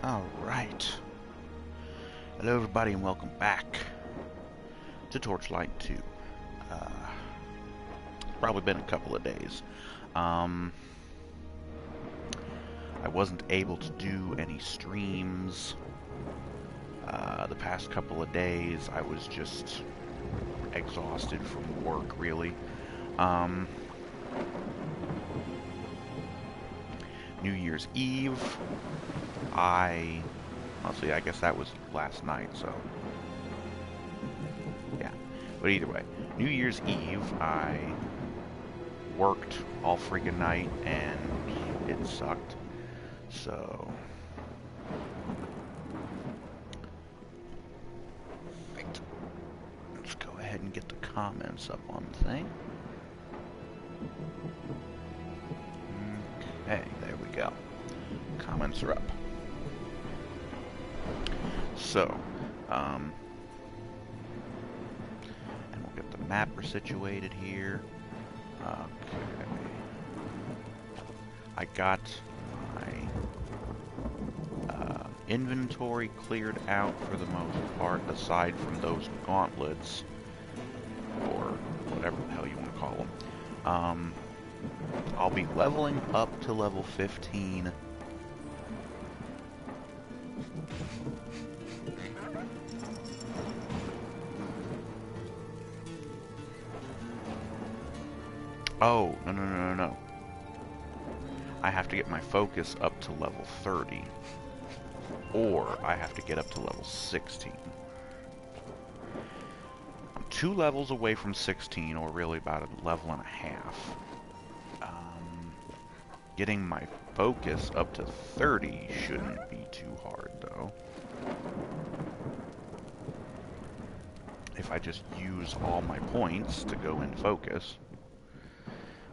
Alright. Hello everybody and welcome back to Torchlight 2. Probably been a couple of days. I wasn't able to do any streams the past couple of days. I was just exhausted from work, really. New Year's Eve, honestly, I guess that was last night, so yeah. But either way, New Year's Eve, I worked all freaking night, and it sucked. So, right. Let's go ahead and get the comments up on the thing. Okay, there we go. Comments are up. So, and we'll get the map situated here. Okay. I got my inventory cleared out for the most part, aside from those gauntlets, or whatever the hell you want to call them. I'll be leveling up to level 15. Oh, no. I have to get my focus up to level 30. Or I have to get up to level 16. I'm 2 levels away from 16, or really about a level and a half. Getting my focus up to 30 shouldn't be too hard, though. If I just use all my points to go in focus.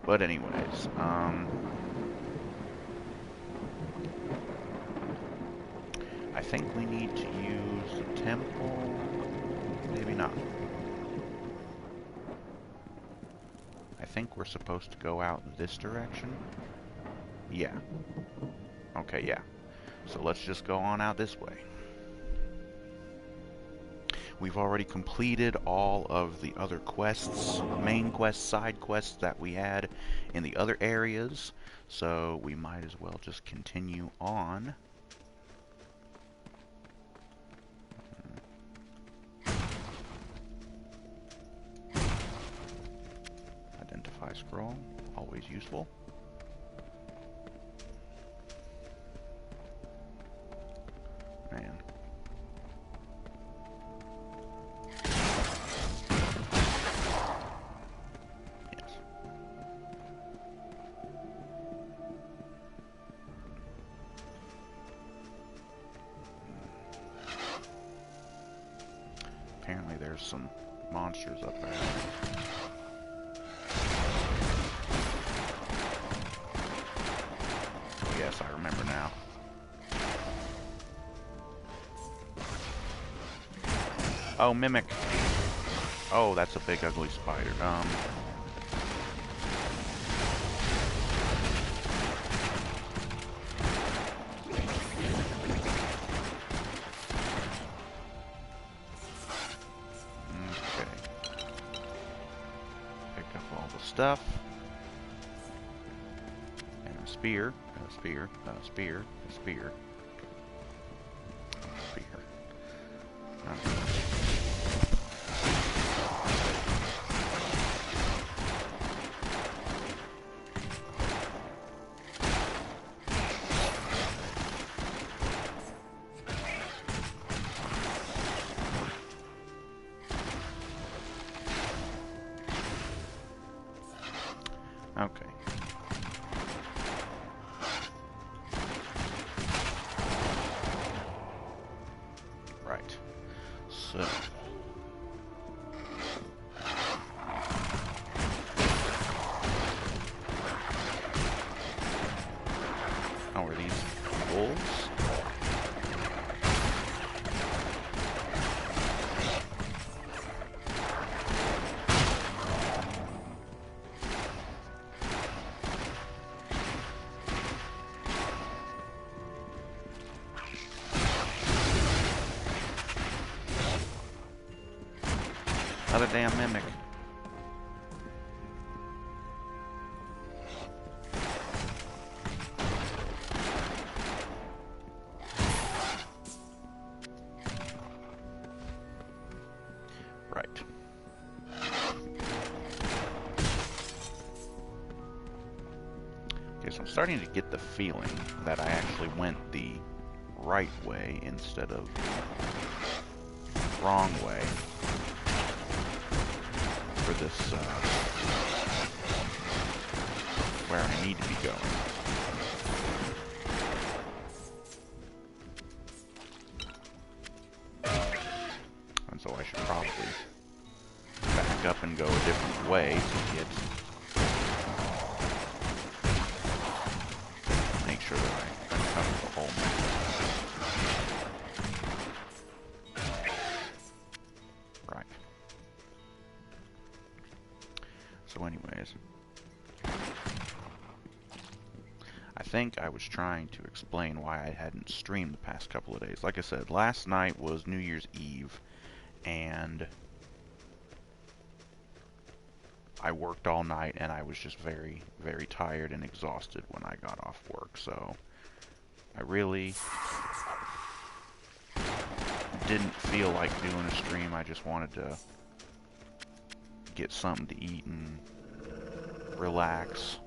But anyways, I think we need to use the temple. Maybe not. I think we're supposed to go out this direction. Yeah. Okay, yeah. So let's just go on out this way. We've already completed all of the other quests, main quests, side quests that we had in the other areas, so we might as well just continue on. Identify scroll, always useful. Man. Yes. Apparently there's some monsters up there. Yes, I remember now. Oh, Mimic. Oh, that's a big ugly spider. Okay. Pick up all the stuff. And a spear, a spear, a spear, a spear. A spear. Okay. Right. So. Oh, are these wolves? Another damn mimic. Right. Okay, so I'm starting to get the feeling that I actually went the right way instead of the wrong way for this, where I need to be going. And so I should probably back up and go a different way to get, make sure that I cover the whole map. Right. So anyways, I think I was trying to explain why I hadn't streamed the past couple of days. Like I said, last night was New Year's Eve, and I worked all night, and I was just very, very tired and exhausted when I got off work, so I really didn't feel like doing a stream. I just wanted to get something to eat and relax,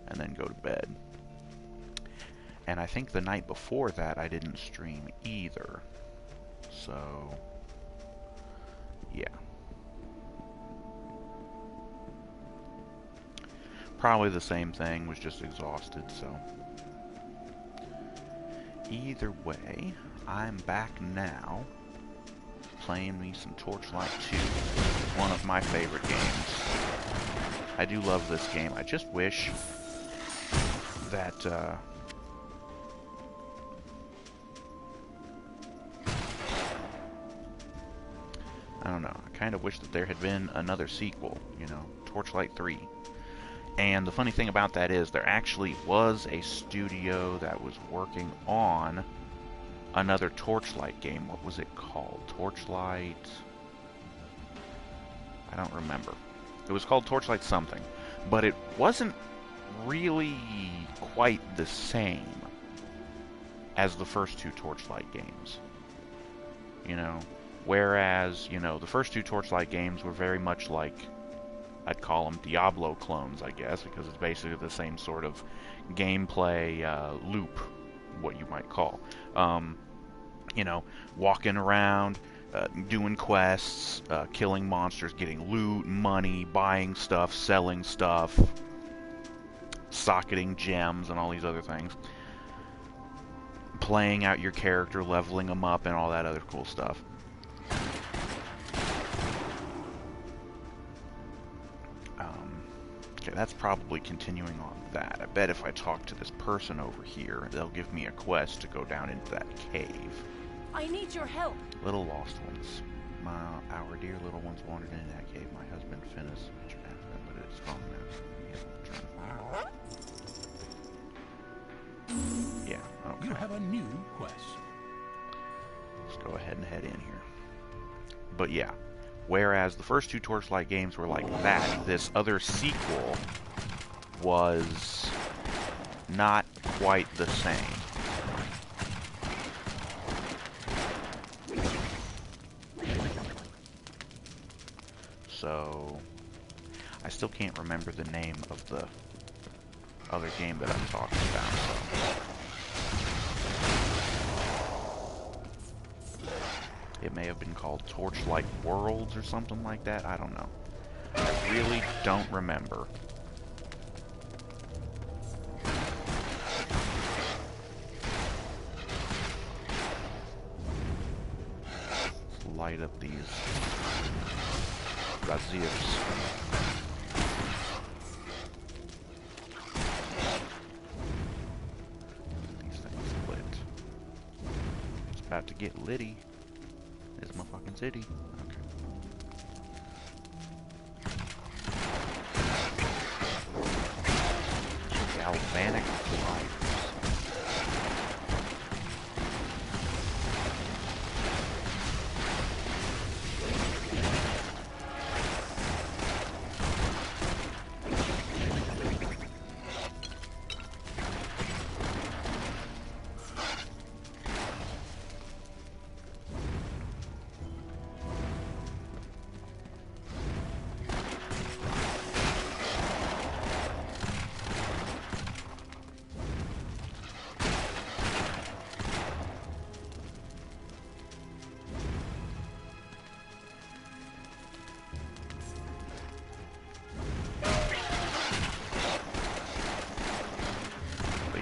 and then go to bed. And I think the night before that I didn't stream either, so yeah. Probably the same thing, was just exhausted, so. Either way, I'm back now, playing me some Torchlight 2, one of my favorite games. I do love this game. I just wish that, I don't know, I kind of wish that there had been another sequel, you know, Torchlight 3. And the funny thing about that is there actually was a studio that was working on another Torchlight game. What was it called? Torchlight? I don't remember. It was called Torchlight something. But it wasn't really quite the same as the first two Torchlight games. You know? Whereas, you know, the first two Torchlight games were very much like, I'd call them Diablo clones, I guess, because it's basically the same sort of gameplay loop, what you might call. You know, walking around, doing quests, killing monsters, getting loot, money, buying stuff, selling stuff, socketing gems, and all these other things. Playing out your character, leveling them up, and all that other cool stuff. Okay, that's probably continuing on that. I bet if I talk to this person over here, they'll give me a quest to go down into that cave. I need your help. Little lost ones. Our dear little ones wandered into that cave. My husband finished, but it's gone now. Yeah, okay. You have a new quest. Let's go ahead and head in here. But yeah. Whereas the first two Torchlight games were like that, this other sequel was not quite the same. So, I still can't remember the name of the other game that I'm talking about, so. It may have been called Torchlight Worlds or something like that. I don't know. I really don't remember. Let's light up these raziers. These things lit. It's about to get litty. This is my fucking city. Okay. Galvanic gliders.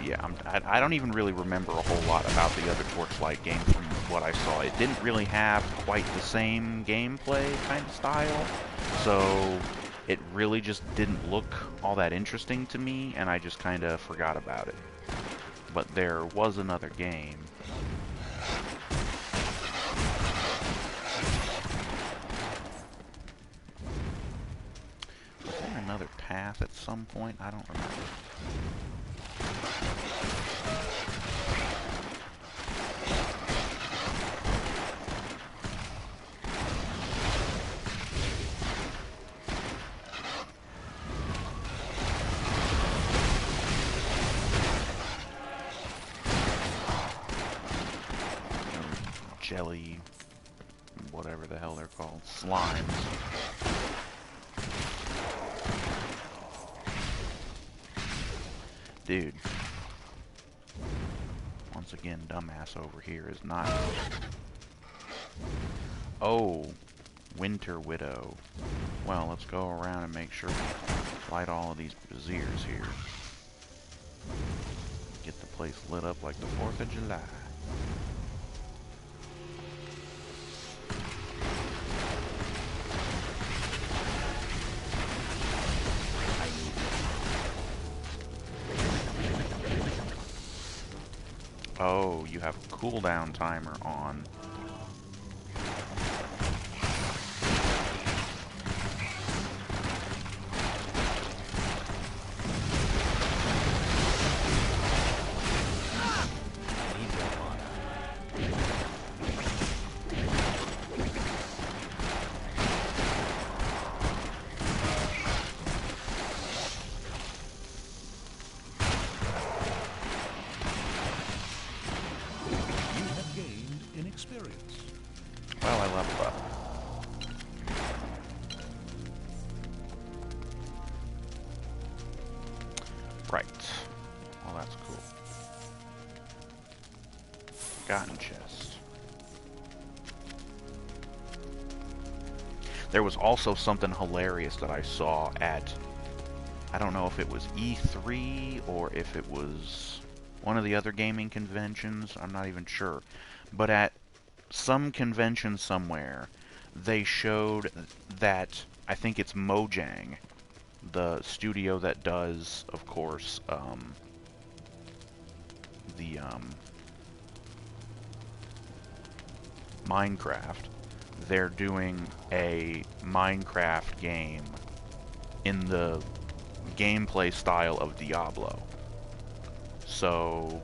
yeah, I don't even really remember a whole lot about the other Torchlight game from what I saw. It didn't really have quite the same gameplay kind of style, so it really just didn't look all that interesting to me, and I just kind of forgot about it. But there was another game. Was there another path at some point? I don't remember. Jelly, whatever the hell they're called, slimes. Dude. Once again, dumbass over here is not... Oh, Winter Widow. Well, let's go around and make sure we light all of these braziers here. Get the place lit up like the 4th of July. Oh, you have a cooldown timer on. Well, I leveled up. Right. Well, that's cool. Forgotten chest. There was also something hilarious that I saw at... I don't know if it was E3 or if it was one of the other gaming conventions. I'm not even sure. But at some convention somewhere, they showed that, I think it's Mojang, the studio that does, of course, the Minecraft. They're doing a Minecraft game in the gameplay style of Diablo. So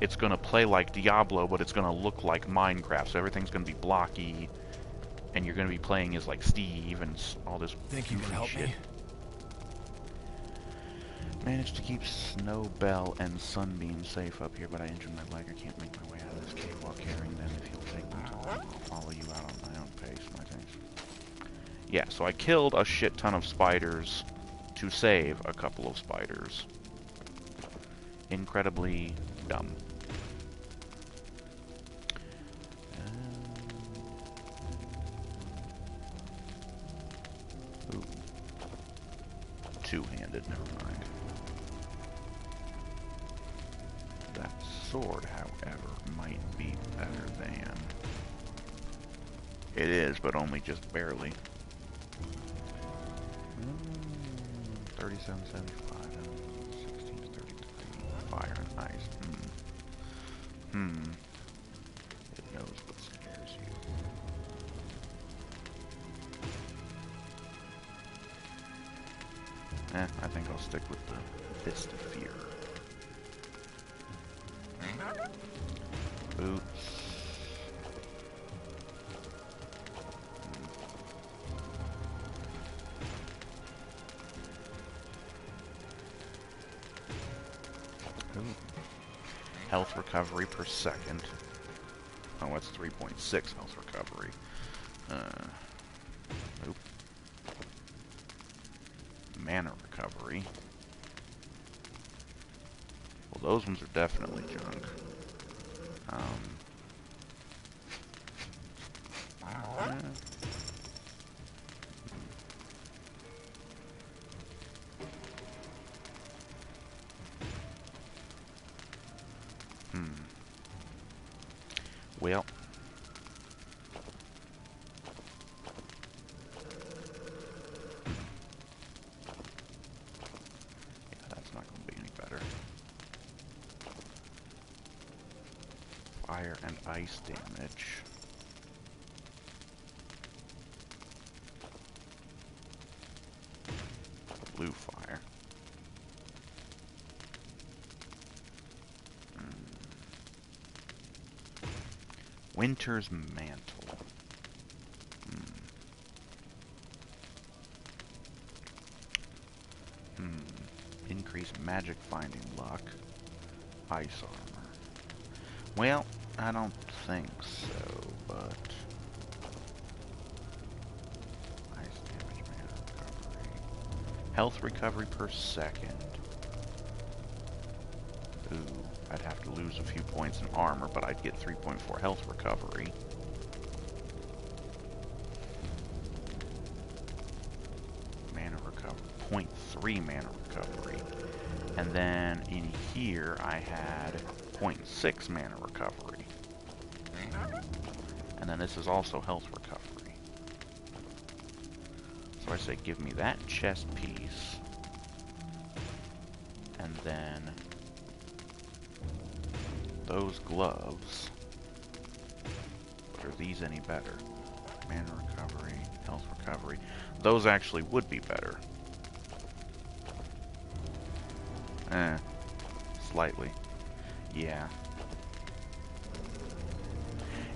it's going to play like Diablo, but it's going to look like Minecraft. So everything's going to be blocky, and you're going to be playing as like Steve and all this Think you can help shit. me? Managed to keep Snowbell and Sunbeam safe up here, but I injured my leg. I can't make my way out of this cave while carrying them. If you'll take them to I'll follow you out on my own pace, my thanks. Yeah, so I killed a shit ton of spiders to save a couple of spiders. Incredibly dumb. Ooh. Two-handed, never mind. That sword, however, might be better than... It is, but only just barely. 3775, 1633, fire and ice. It knows what scares you. I think I'll stick with the Fist of Fear. Boots. Ooh. Health recovery per second. Oh, that's 3.6 health recovery. Nope. Mana recovery. Well, those ones are definitely junk. Well. Yeah, that's not going to be any better. Fire and ice damage. Blue fire. Winter's Mantle. Increased magic finding luck. Ice armor. Well, I don't think so, but... Ice damage, mana recovery. Health recovery per second. Ooh, I'd have to lose a few points in armor, but I'd get 3.4 health recovery. Mana recovery. 0.3 mana recovery. And then in here, I had 0.6 mana recovery. And then this is also health recovery. So I say give me that chest piece. And then those gloves. But are these any better? Mana recovery, health recovery. Those actually would be better. Slightly. Yeah.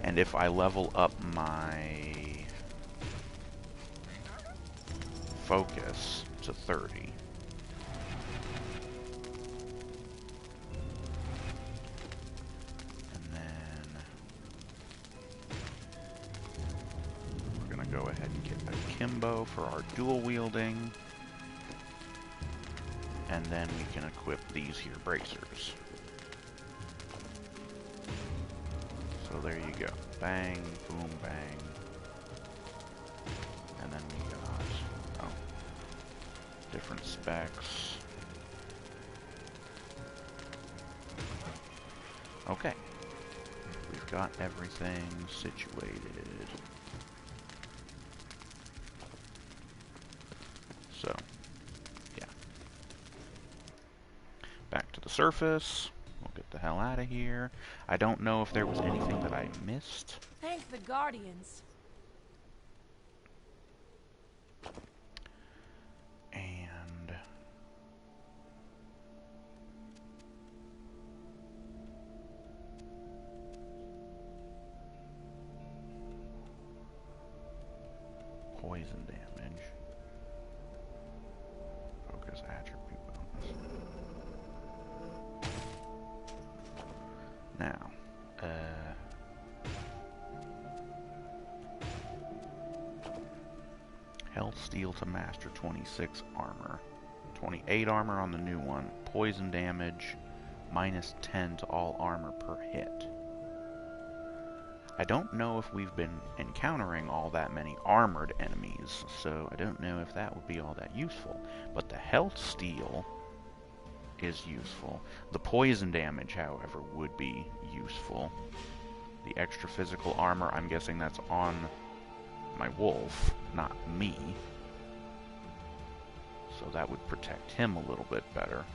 And if I level up my focus to 30, and then we're gonna go ahead and get akimbo for our dual wielding. And then we can equip these here bracers. So there you go. Bang, boom, bang. And then we got, oh, different specs. Okay. We've got everything situated. So, yeah. Back to the surface. We'll get the hell out of here. I don't know if there was anything that I missed. Thank the Guardians. And poison damage. Focus attribute bonus. Now, health steal to master, 26 armor. 28 armor on the new one. Poison damage, minus 10 to all armor per hit. I don't know if we've been encountering all that many armored enemies, so I don't know if that would be all that useful. But the health steal is useful. The poison damage, however, would be useful. The extra physical armor, I'm guessing that's on my wolf, not me. So that would protect him a little bit better.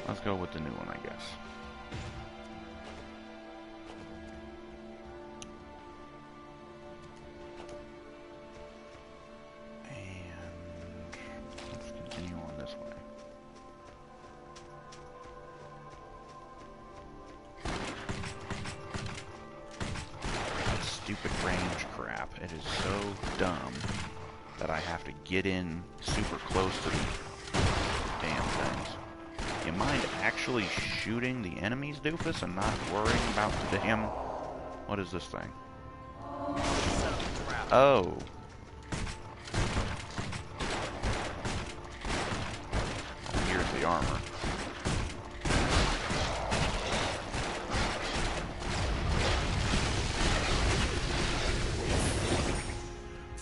Let's go with the new one, I guess. Stupid range crap. It is so dumb that I have to get in super close to the damn things. You mind actually shooting the enemies, doofus, and not worrying about the damn... What is this thing? Oh. Here's the armor.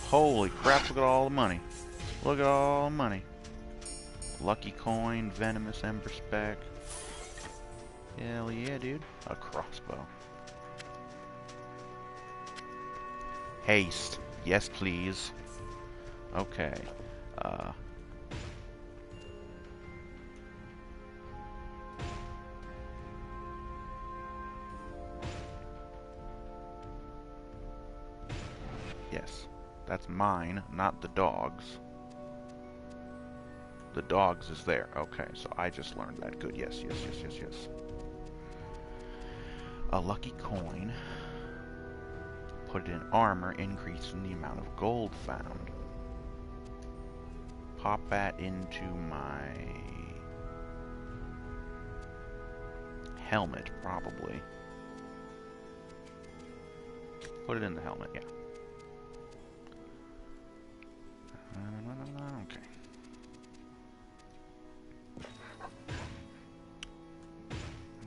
Holy crap, look at all the money. Look at all the money. Lucky coin, venomous ember spec. Hell yeah, dude. A crossbow. Haste. Yes, please. Okay. Yes. That's mine, not the dog's. The dog's is there. Okay, so I just learned that. Good. Yes, yes, yes, yes, yes. A lucky coin. Put it in armor, increasing the amount of gold found. Pop that into my helmet, probably. Put it in the helmet, yeah. Okay.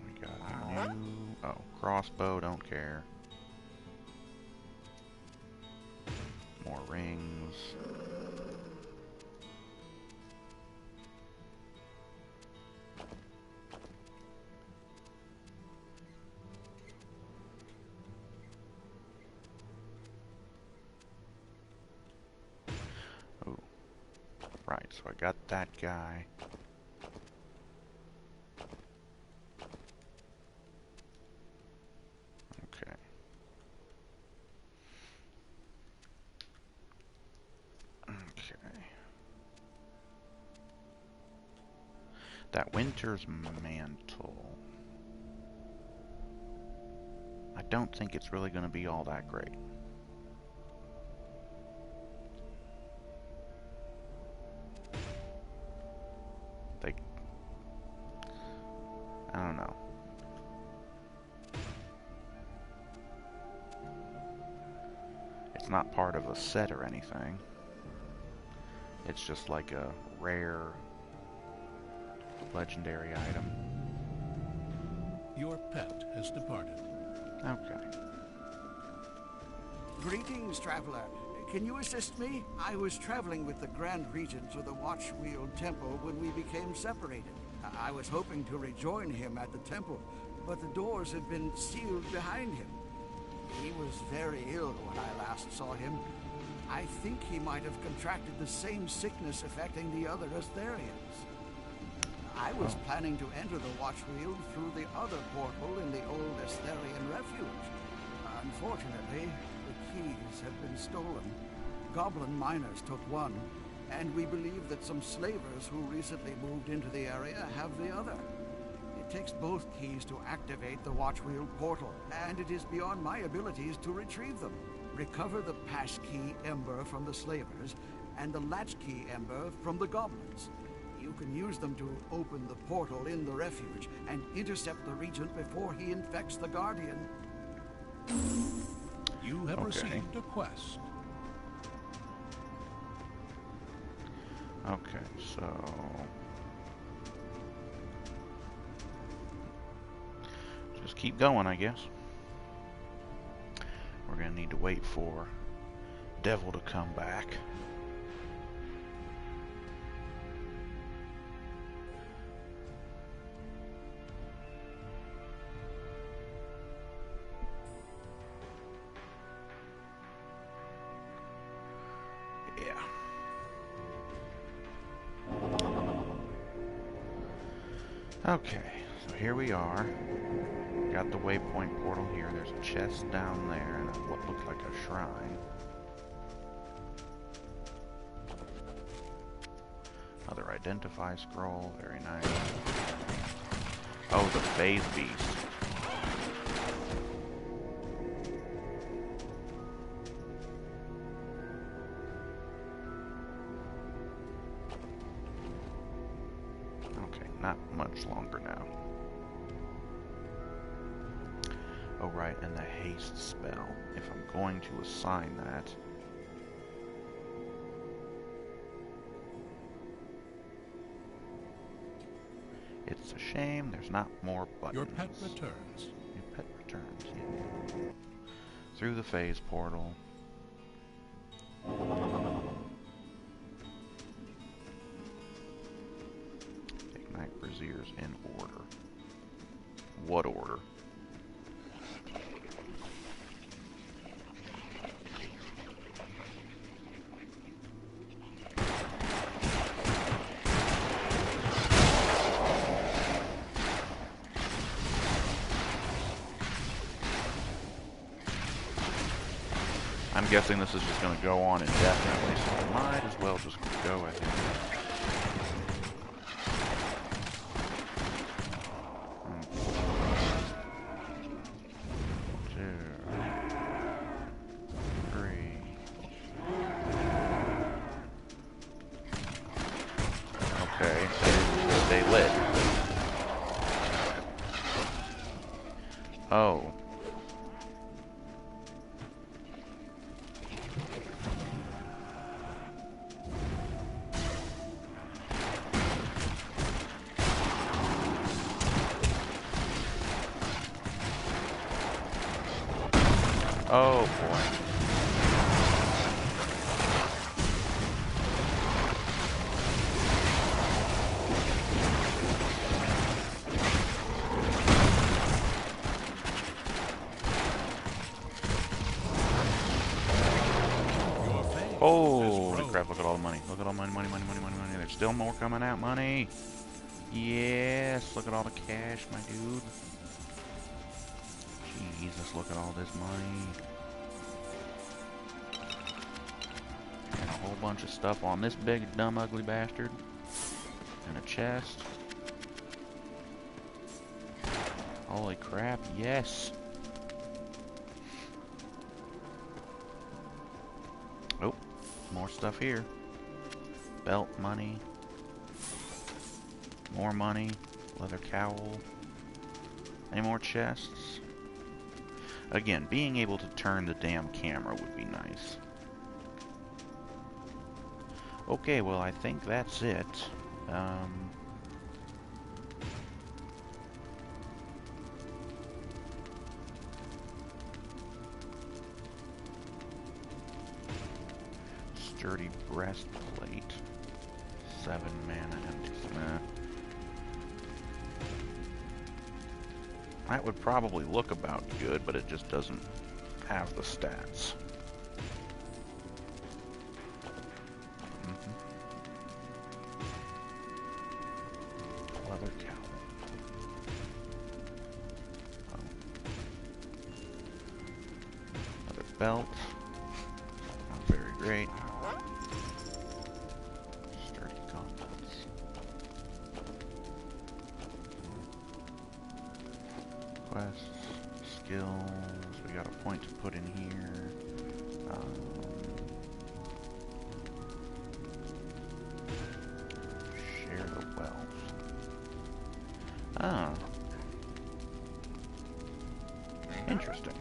We got a new... Oh, crossbow, don't care. More rings. Oh, right, so I got that guy. Okay. Okay. That winter's mantle. I don't think it's really going to be all that great. I don't know. It's not part of a set or anything. It's just like a rare legendary item. Your pet has departed. Okay. Greetings, traveler. Can you assist me? I was traveling with the Grand Regent to the Watchwheel Temple when we became separated. I was hoping to rejoin him at the temple, but the doors had been sealed behind him. He was very ill when I last saw him. I think he might have contracted the same sickness affecting the other Astharians. I was planning to enter the Watchwheel through the other portal in the old Astharian refuge. Unfortunately, the keys have been stolen. Goblin miners took one, and we believe that some slavers who recently moved into the area have the other. It takes both keys to activate the Watchwheel portal, and it is beyond my abilities to retrieve them. Recover the passkey ember from the slavers, and the latchkey ember from the goblins. You can use them to open the portal in the refuge, and intercept the Regent before he infects the Guardian. You have received a quest. Okay, so... just keep going, I guess. We're gonna need to wait for Devil to come back. Yeah. Okay, so here we are. Got the waypoint portal here. There's a chest down there and what looks like a shrine. Another identify scroll. Very nice. Oh, the phase beast. Okay, not much longer now. Oh right, and the haste spell. If I'm going to assign that... it's a shame there's not more buttons. Your pet returns. Your pet returns, yeah. Through the phase portal. Ignite braziers in order. what order? I'm guessing this is just going to go on indefinitely, so I might as well just go ahead. 2, 3. Okay, they lit. Oh. Oh boy. Holy crap, look at all the money. Look at all the money, money, money, money, money, money. There's still more coming out. Money. Yes, look at all the cash, my dude. Jesus, look at all this money. And a whole bunch of stuff on this big, dumb, ugly bastard. And a chest. Holy crap, yes. Oh, more stuff here. Belt money. More money. Leather cowl. Any more chests? Again, being able to turn the damn camera would be nice. Okay, well, I think that's it. Sturdy breastplate. 7 mana empty. That would probably look about good, but it just doesn't have the stats. Leather cowl. Oh. Leather belt. Not very great. Sturdy gauntlets. Quests, skills, we got a point to put in here. Share the wealth. Ah. Interesting.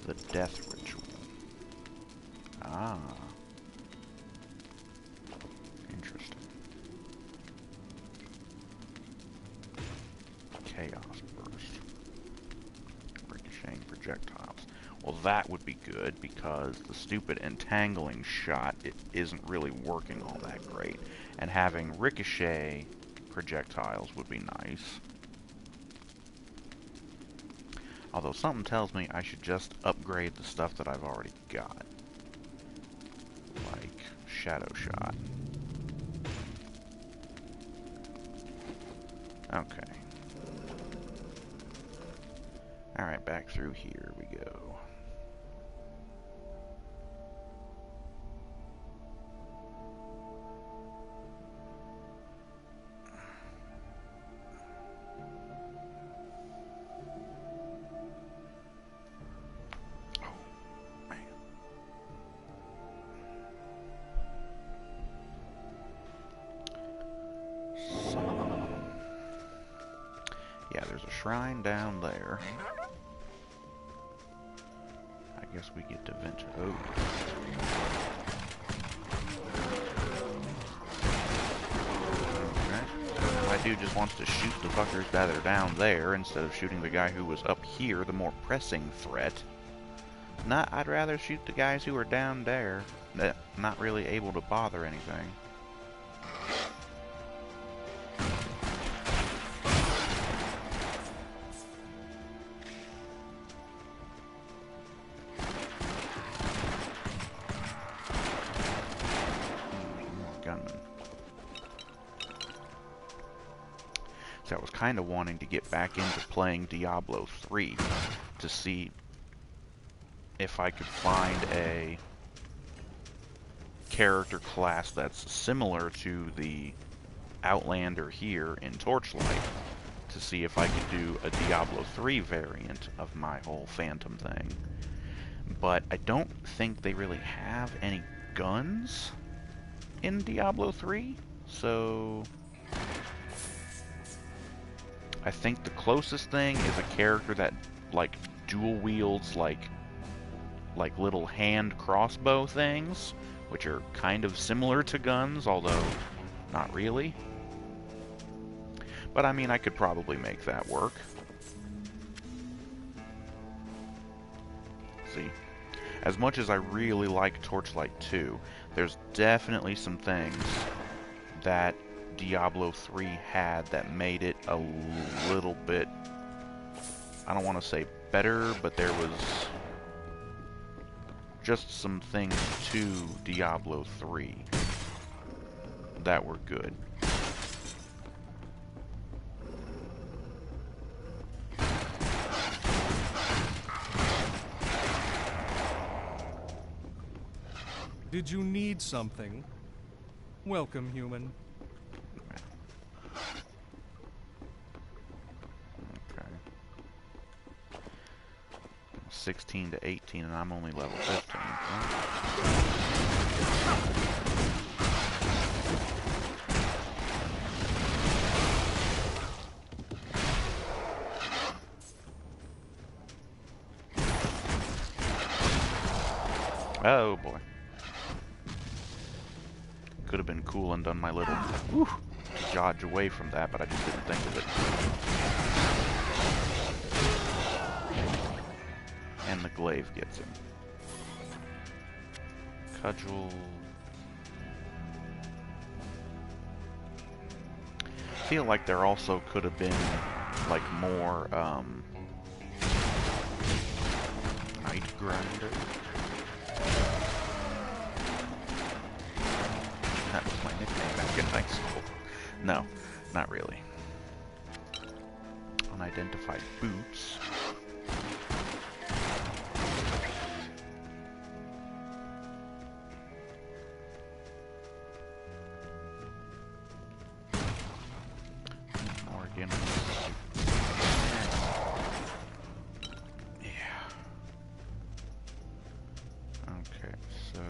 The death ritual. Ah. Interesting. Chaos burst. Ricocheting projectiles. Well, that would be good because the stupid entangling shot, it isn't really working all that great. And having ricochet projectiles would be nice. Although something tells me I should just upgrade the stuff that I've already got. Like Shadow Shot. Okay. Alright, back through here we go. Yeah, there's a shrine down there. I guess we get to venture. Oh. Okay. My dude just wants to shoot the fuckers that are down there instead of shooting the guy who was up here, the more pressing threat. I'd rather shoot the guys who are down there, that not really able to bother anything. Gunman. So I was kind of wanting to get back into playing Diablo 3 to see if I could find a character class that's similar to the Outlander here in Torchlight, to see if I could do a Diablo 3 variant of my whole Phantom thing. But I don't think they really have any guns in Diablo 3, so I think the closest thing is a character that like dual wields like little hand crossbow things, which are kind of similar to guns, although not really. But I mean, I could probably make that work. See, as much as I really like Torchlight 2, there's definitely some things that Diablo 3 had that made it a little bit, I don't want to say better, but there was just some things to Diablo 3 that were good. Did you need something? Welcome, human. Okay. 16 to 18, and I'm only level 15. Oh boy. Could have been cool and done my little dodge away from that, but I just didn't think of it. And the glaive gets him. Cudgel. I feel like there also could have been like more Night Grinder. That was my nickname back in high school. No, not really. Unidentified boots. Morgan. Yeah. Okay, so...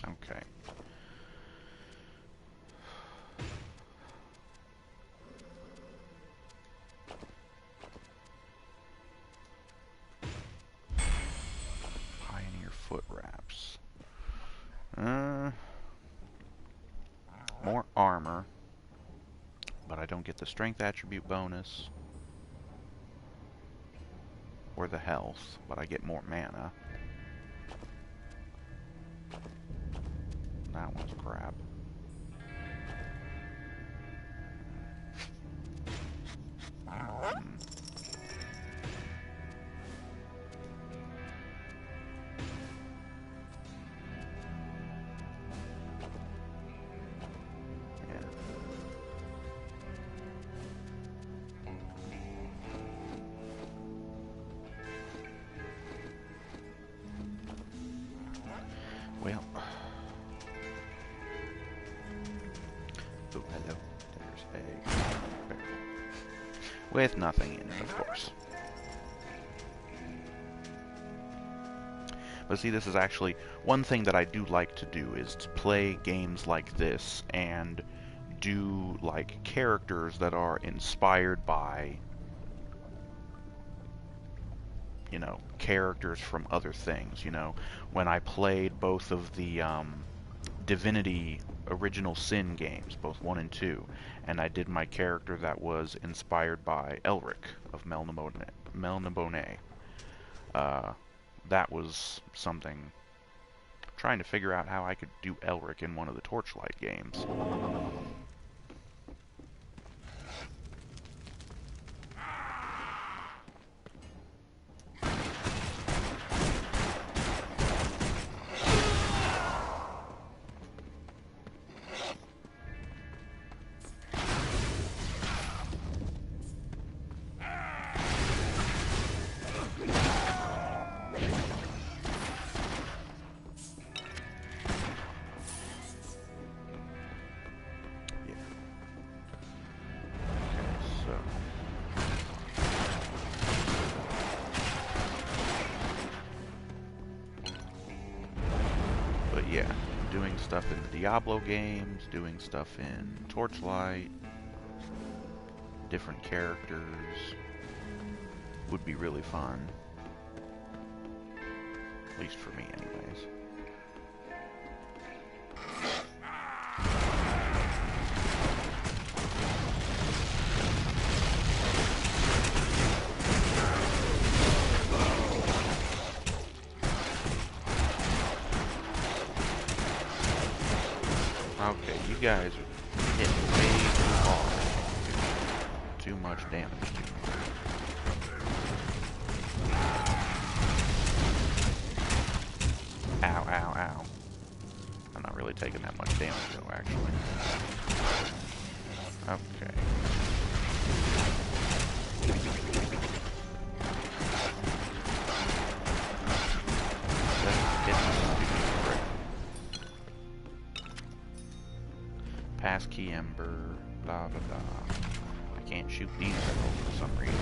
Okay. Pioneer foot wraps. More armor, but I don't get the strength attribute bonus or the health, but I get more mana. That one's crap. Well, oh hello, there's a barrel. With nothing in it, of course. But see, this is actually one thing that I do like to do, is to play games like this and do like characters that are inspired by, you know, characters from other things. You know, when I played both of the Divinity Original Sin games, both 1 and 2, and I did my character that was inspired by Elric of Melniboné. That was something. Trying to figure out how I could do Elric in one of the Torchlight games. Yeah, doing stuff in the Diablo games, doing stuff in Torchlight, different characters would be really fun. At least for me, anyways. Okay, you guys are hitting way too hard. Too much damage to me. Ow, ow, ow. I'm not really taking that much damage though, actually. Okay. Passkey Ember, blah blah blah. I can't shoot these arrows for some reason.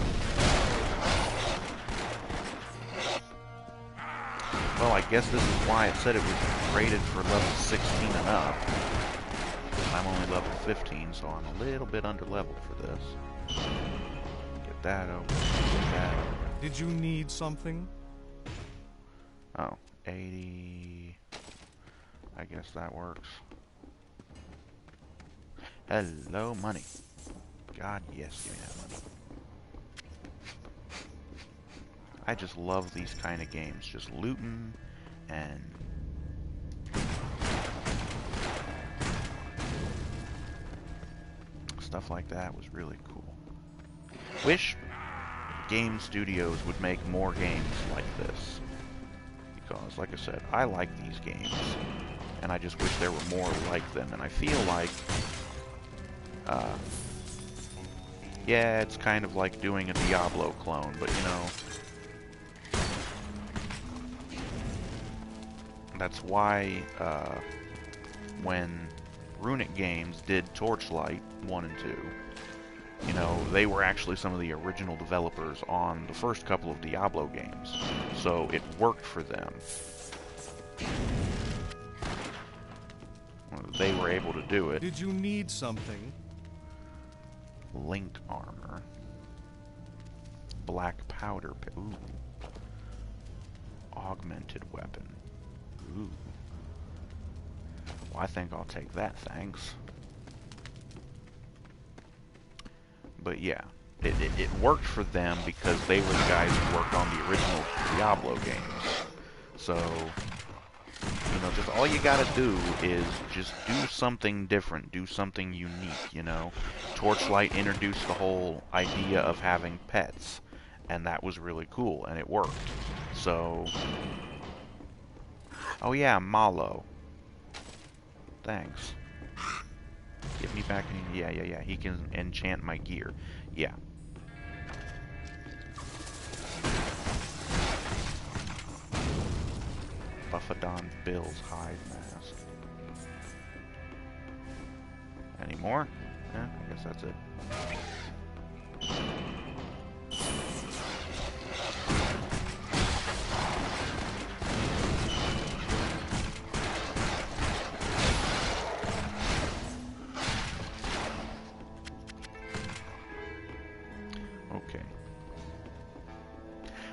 Well, I guess this is why it said it was rated for level 16 and up. I'm only level 15, so I'm a little bit under leveled for this. Get that open. Get that open. Did you need something? Oh, 80. I guess that works. Hello, money. God, yes, give me that money. I just love these kind of games. Just looting and... stuff like that was really cool. Wish game studios would make more games like this. Because, like I said, I like these games. And I just wish there were more like them. And I feel like... yeah, it's kind of like doing a Diablo clone, but you know, that's why when Runic Games did Torchlight 1 and 2, you know, they were actually some of the original developers on the first couple of Diablo games, so it worked for them. They were able to do it. Did you need something? Link armor. Black powder. Ooh. Augmented weapon. Ooh. Well, I think I'll take that, thanks. But yeah, it worked for them because they were the guys who worked on the original Diablo games. So, you know, just all you gotta do is just do something different, do something unique, you know. Torchlight introduced the whole idea of having pets, and that was really cool, and it worked. So, oh yeah, Malo. Thanks. Give me back any, yeah, he can enchant my gear. Yeah. Buffadon Bill's hide mask. Any more? Yeah, I guess that's it.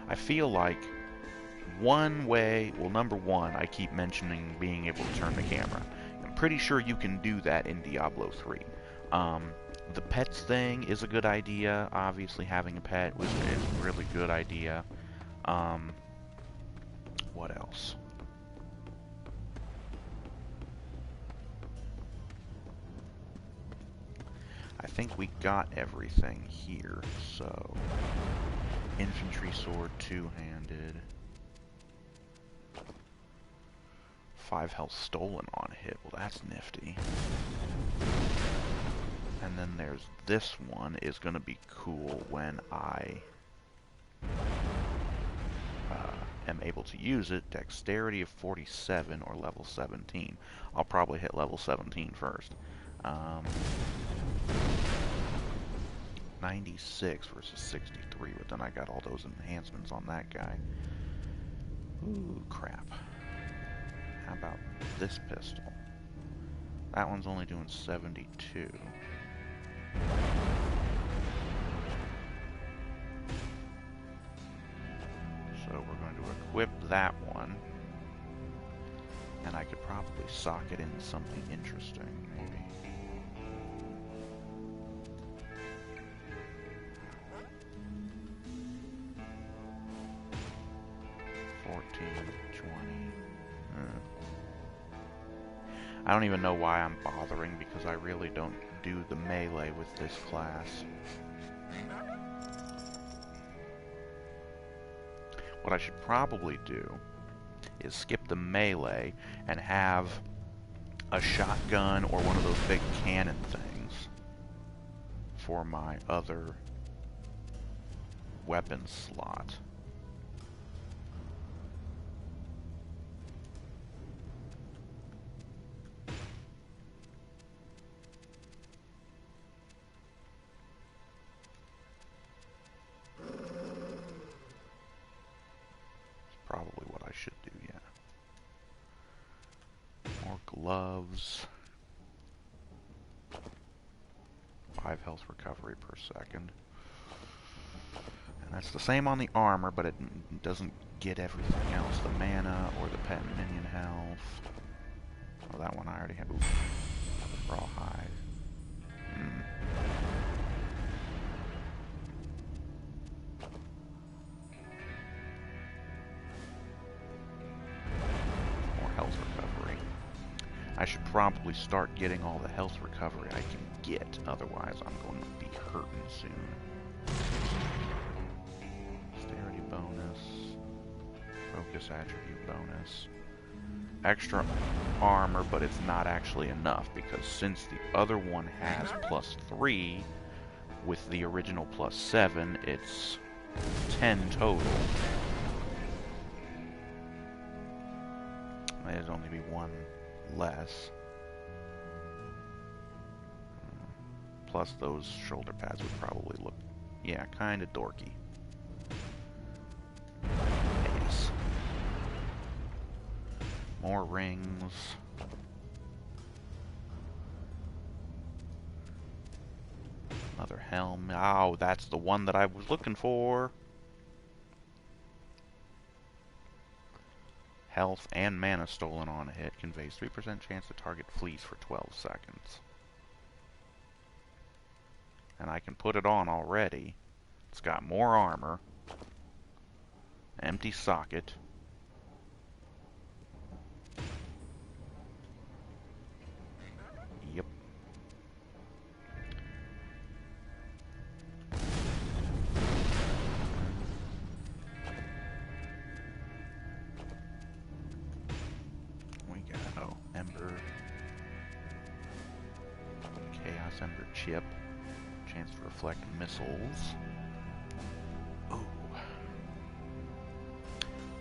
I feel like one way, well, number one, I keep mentioning being able to turn the camera. I'm pretty sure you can do that in Diablo 3. The pets thing is a good idea. Obviously, having a pet is a really good idea. What else? I think we got everything here, so... Infantry sword, two-handed. 5 health stolen on hit. Well, that's nifty. And then there's this one is going to be cool when I am able to use it. Dexterity of 47 or level 17. I'll probably hit level 17 first. 96 versus 63, but then I got all those enhancements on that guy. Ooh, crap. How about this pistol? That one's only doing 72. So we're going to equip that one. And I could probably sock it into something interesting, maybe. I don't even know why I'm bothering, because I really don't do the melee with this class. What I should probably do is skip the melee and have a shotgun or one of those big cannon things for my other weapon slot. Probably what I should do, yeah. More gloves. 5 health recovery per second. And that's the same on the armor, but it doesn't get everything else. The mana or the pet minion health. Oh, that one I already have. Ooh. Rawhide. I should probably start getting all the health recovery I can get, otherwise I'm going to be hurting soon. Dexterity bonus, focus attribute bonus, extra armor, but it's not actually enough, because since the other one has +3, with the original +7, it's 10 total. There'd only be one less. Plus those shoulder pads would probably look, yeah, kind of dorky. Yes. More rings. Another helm. Oh, that's the one that I was looking for. Health and mana stolen on a hit conveys 3% chance to target fleas for 12 seconds. And I can put it on already. It's got more armor. Empty socket. Yep. Ember. Chaos Ember chip. Chance to reflect missiles. Oh.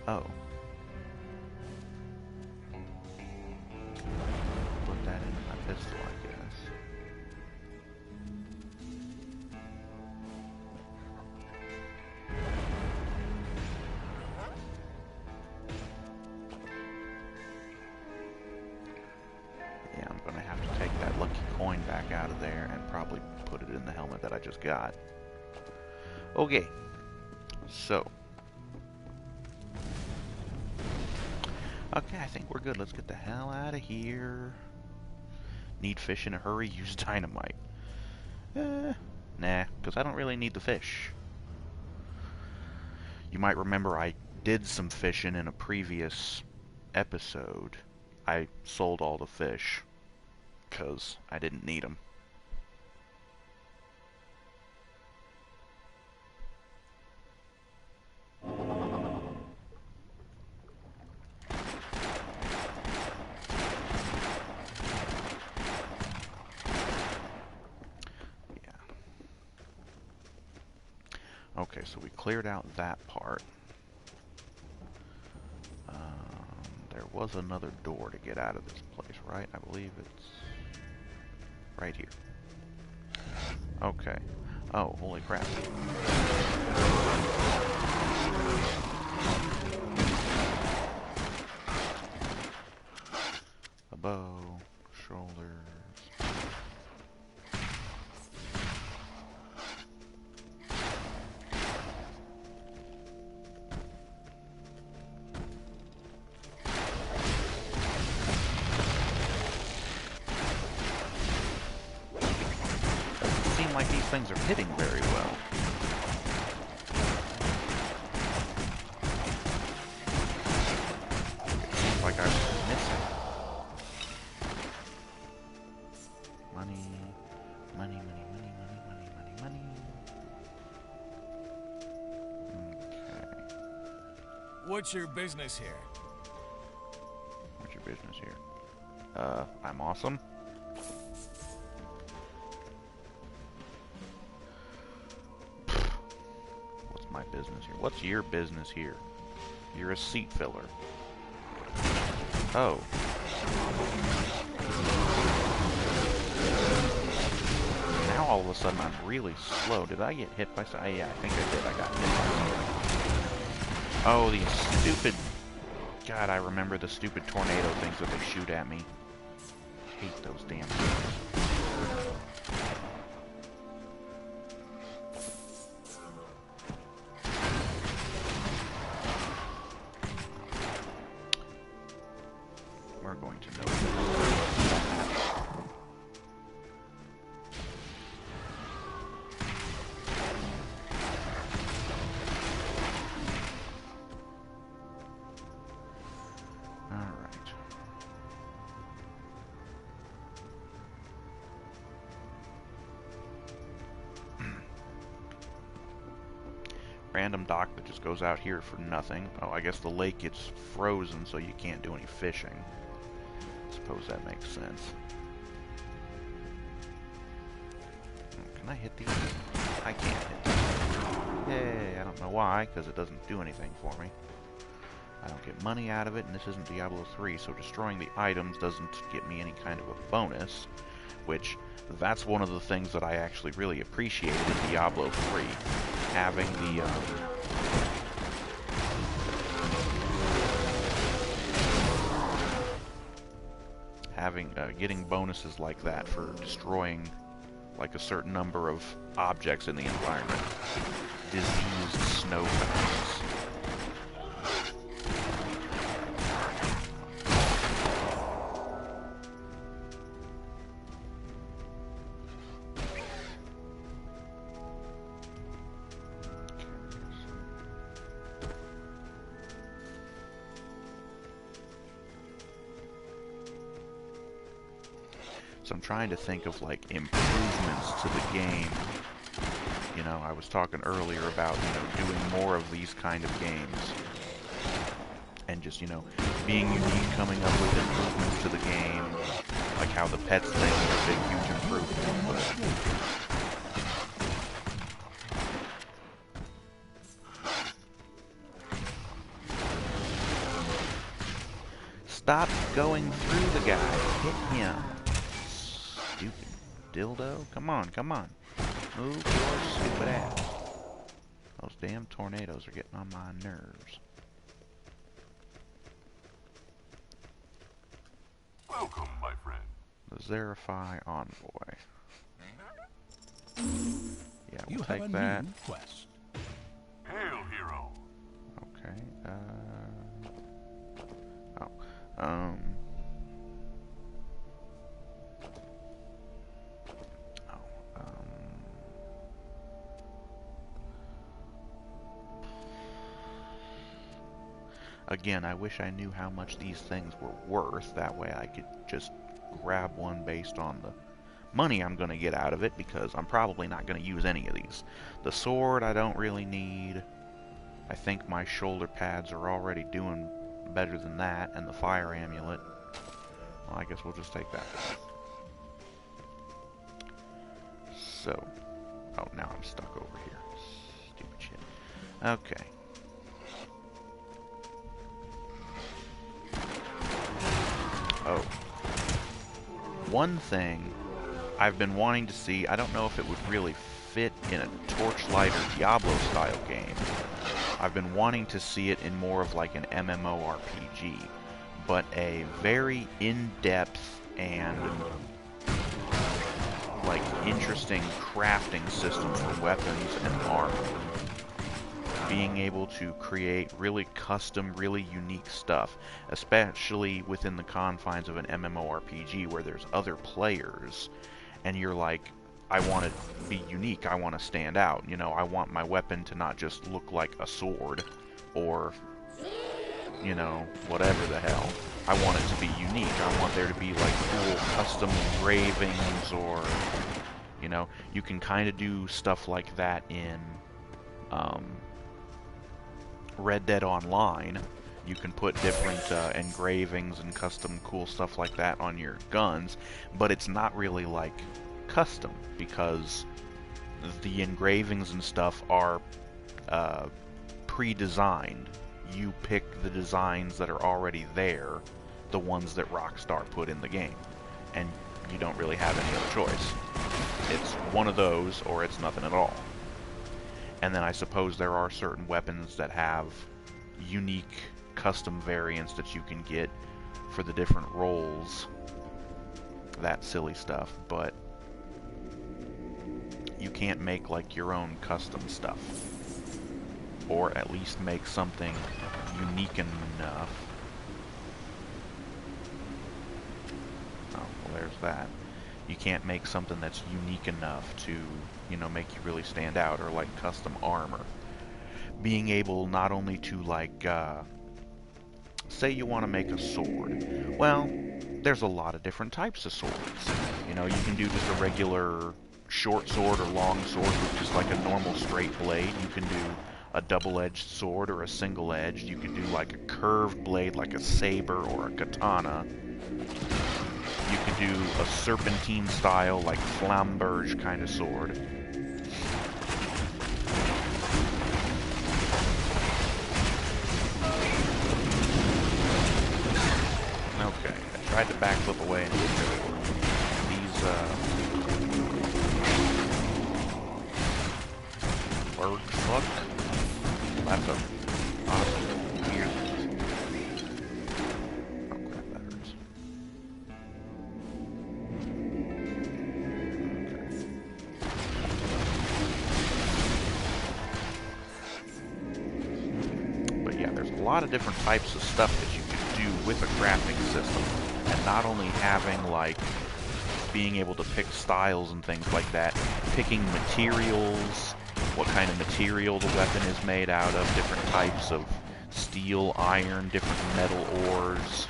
Oh. Put that into my pistol, I guess. Coin back out of there and probably put it in the helmet that I just got. Okay, so Okay, I think we're good. Let's get the hell out of here. Need fish in a hurry? Use dynamite. Nah, because I don't really need the fish. You might remember I did some fishing in a previous episode. I sold all the fish because I didn't need them. Okay, so we cleared out that part. There was another door to get out of this place, right? I believe it's right here. Okay. Oh, holy crap. A bow, shoulders. Like these things are hitting very well. It seems like I was missing. Money, money, money, money, money, money, money, money. Okay. What's your business here? What's your business here? I'm awesome. Business here. What's your business here? You're a seat filler. Oh. Now all of a sudden I'm really slow. Did I get hit by something? Yeah, I think I did. I got hit by something. Oh, these stupid... God, I remember the stupid tornado things that they shoot at me. I hate those damn things. Random dock that just goes out here for nothing. Oh, I guess the lake gets frozen so you can't do any fishing. Suppose that makes sense. Can I hit these? I can't hit these. Yay, I don't know why, because it doesn't do anything for me. I don't get money out of it, and this isn't Diablo 3, so destroying the items doesn't get me any kind of a bonus, which that's one of the things that I actually really appreciated in Diablo 3. Having the getting bonuses like that for destroying like a certain number of objects in the environment. Diseased snowbanks. So I'm trying to think of like improvements to the game. You know, I was talking earlier about, you know, doing more of these kind of games. And just, you know, being unique, coming up with improvements to the game. Like how the pets thing is a big, huge improvement. But stop going through the guy. Hit him. Stupid dildo. Come on, come on. Move your stupid ass. Those damn tornadoes are getting on my nerves. Welcome, my friend. The Xerify Envoy. Yeah, we'll You take have a that. new quest. Hail, hero. Okay, oh. Again, I wish I knew how much these things were worth. That way I could just grab one based on the money I'm going to get out of it, because I'm probably not going to use any of these. The sword I don't really need. I think my shoulder pads are already doing better than that, and the fire amulet. Well, I guess we'll just take that one. So, oh, now I'm stuck over here. Stupid shit. Okay. Oh. One thing I've been wanting to see, I don't know if it would really fit in a Torchlight or Diablo style game. I've been wanting to see it in more of like an MMORPG, but a very in-depth and like interesting crafting system for weapons and armor. Being able to create really custom, really unique stuff, especially within the confines of an MMORPG where there's other players, and you're like, I want to be unique, I want to stand out, you know, I want my weapon to not just look like a sword, or, you know, whatever the hell. I want it to be unique. I want there to be, like, cool custom engravings, or, you know, you can kind of do stuff like that in, Red Dead Online. You can put different engravings and custom cool stuff like that on your guns, but it's not really like custom, because the engravings and stuff are pre-designed. You pick the designs that are already there, the ones that Rockstar put in the game, and you don't really have any other choice. It's one of those, or it's nothing at all. And then I suppose there are certain weapons that have unique custom variants that you can get for the different roles. That silly stuff, but you can't make like your own custom stuff. Or at least make something unique enough. Oh, well, there's that. You can't make something that's unique enough to, you know, make you really stand out, or like custom armor. Being able not only to, like, say you want to make a sword. Well, there's a lot of different types of swords. You know, you can do just a regular short sword or long sword with just like a normal straight blade. You can do a double-edged sword or a single-edged. You can do like a curved blade like a saber or a katana. You could do a serpentine style, like flamberge kind of sword. Okay, I tried to backflip away and get rid of these, bird fuck. That's a honestly weird. Oh crap, that hurts. But yeah, there's a lot of different types of stuff that you can do with a crafting system, and not only having like being able to pick styles and things like that, picking materials, what kind of material the weapon is made out of, different types of steel, iron, different metal ores.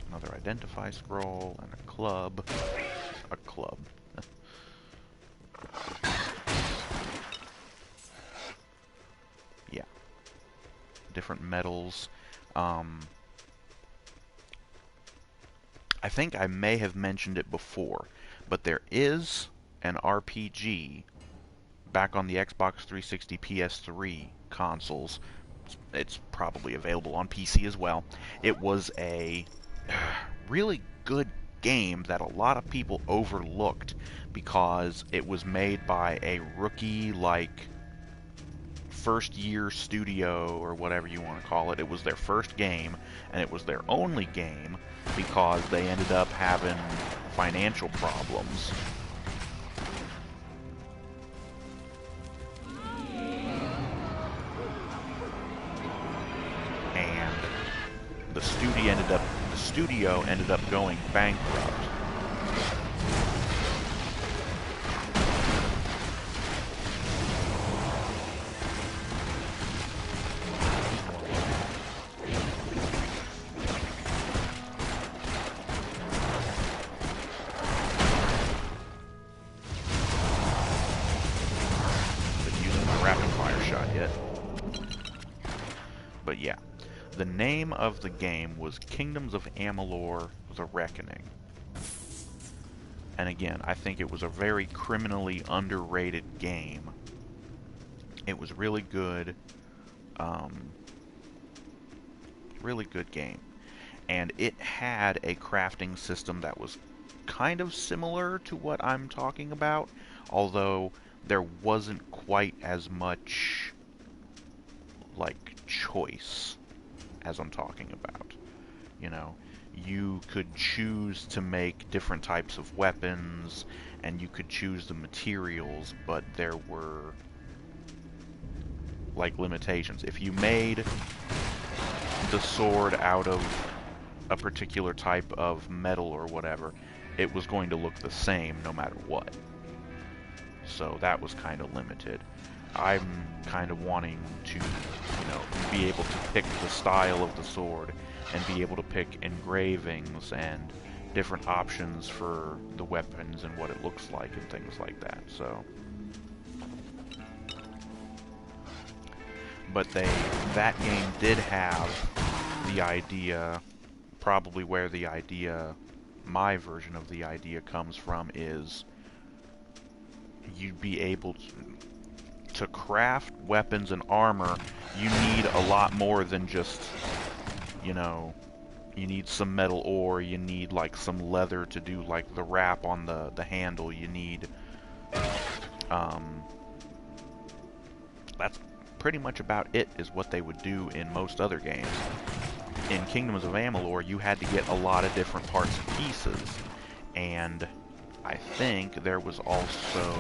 Another identify scroll and a club. A club. Yeah. Different metals. I think I may have mentioned it before, but there is an RPG back on the Xbox 360, PS3 consoles. It's probably available on PC as well. It was a really good game that a lot of people overlooked because it was made by a rookie, like, first-year studio, or whatever you want to call it. It was their first game, and it was their only game because they ended up having financial problems. And the studio ended up going bankrupt. But yeah, the name of the game was Kingdoms of Amalur: The Reckoning. And again, I think it was a very criminally underrated game. It was really good. Really good game. And it had a crafting system that was kind of similar to what I'm talking about, although there wasn't quite as much, like, choice as I'm talking about. You know, you could choose to make different types of weapons, and you could choose the materials, but there were, like, limitations. If you made the sword out of a particular type of metal or whatever, it was going to look the same no matter what. So that was kind of limited. I'm kind of wanting to, you know, be able to pick the style of the sword and be able to pick engravings and different options for the weapons and what it looks like and things like that. So, but that game did have the idea, probably where the idea, my version of the idea comes from, is you'd be able to craft weapons and armor. You need a lot more than just, you know, you need some metal ore, you need like some leather to do like the wrap on the handle, you need that's pretty much about it, is what they would do in most other games. In Kingdoms of Amalur, you had to get a lot of different parts and pieces, and I think there was also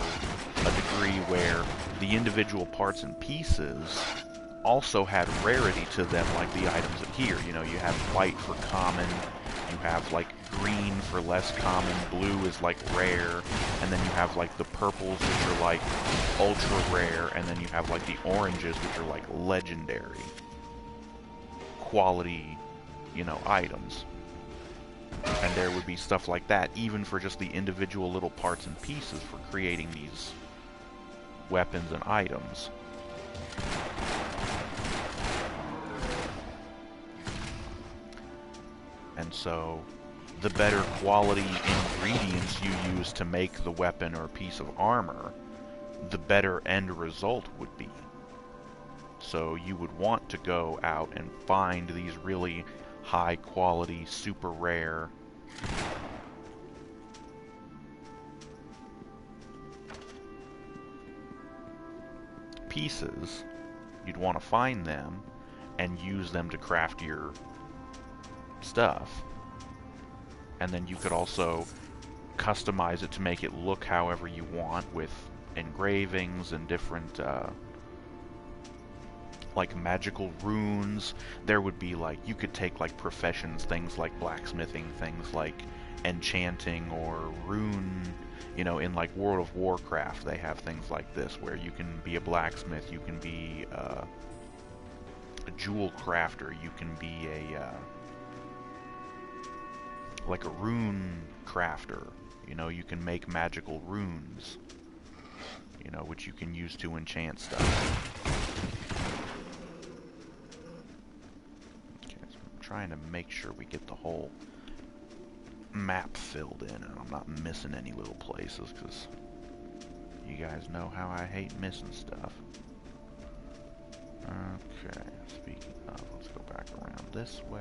a degree where the individual parts and pieces also had rarity to them, like the items in here. You know, you have white for common, you have like green for less common, blue is like rare, and then you have like the purples, which are like ultra rare, and then you have like the oranges, which are like legendary quality, you know, items. And there would be stuff like that, even for just the individual little parts and pieces for creating these weapons and items. And so, the better quality ingredients you use to make the weapon or piece of armor, the better end result would be. So you would want to go out and find these really high quality, super rare pieces. You'd want to find them and use them to craft your stuff. And then you could also customize it to make it look however you want, with engravings and different like magical runes. There would be like, you could take like professions, things like blacksmithing, things like enchanting or rune, you know, in like World of Warcraft they have things like this where you can be a blacksmith, you can be a jewel crafter, you can be like a rune crafter, you know, you can make magical runes, you know, which you can use to enchant stuff. Trying to make sure we get the whole map filled in and I'm not missing any little places, because you guys know how I hate missing stuff. Okay, speaking of, let's go back around this way.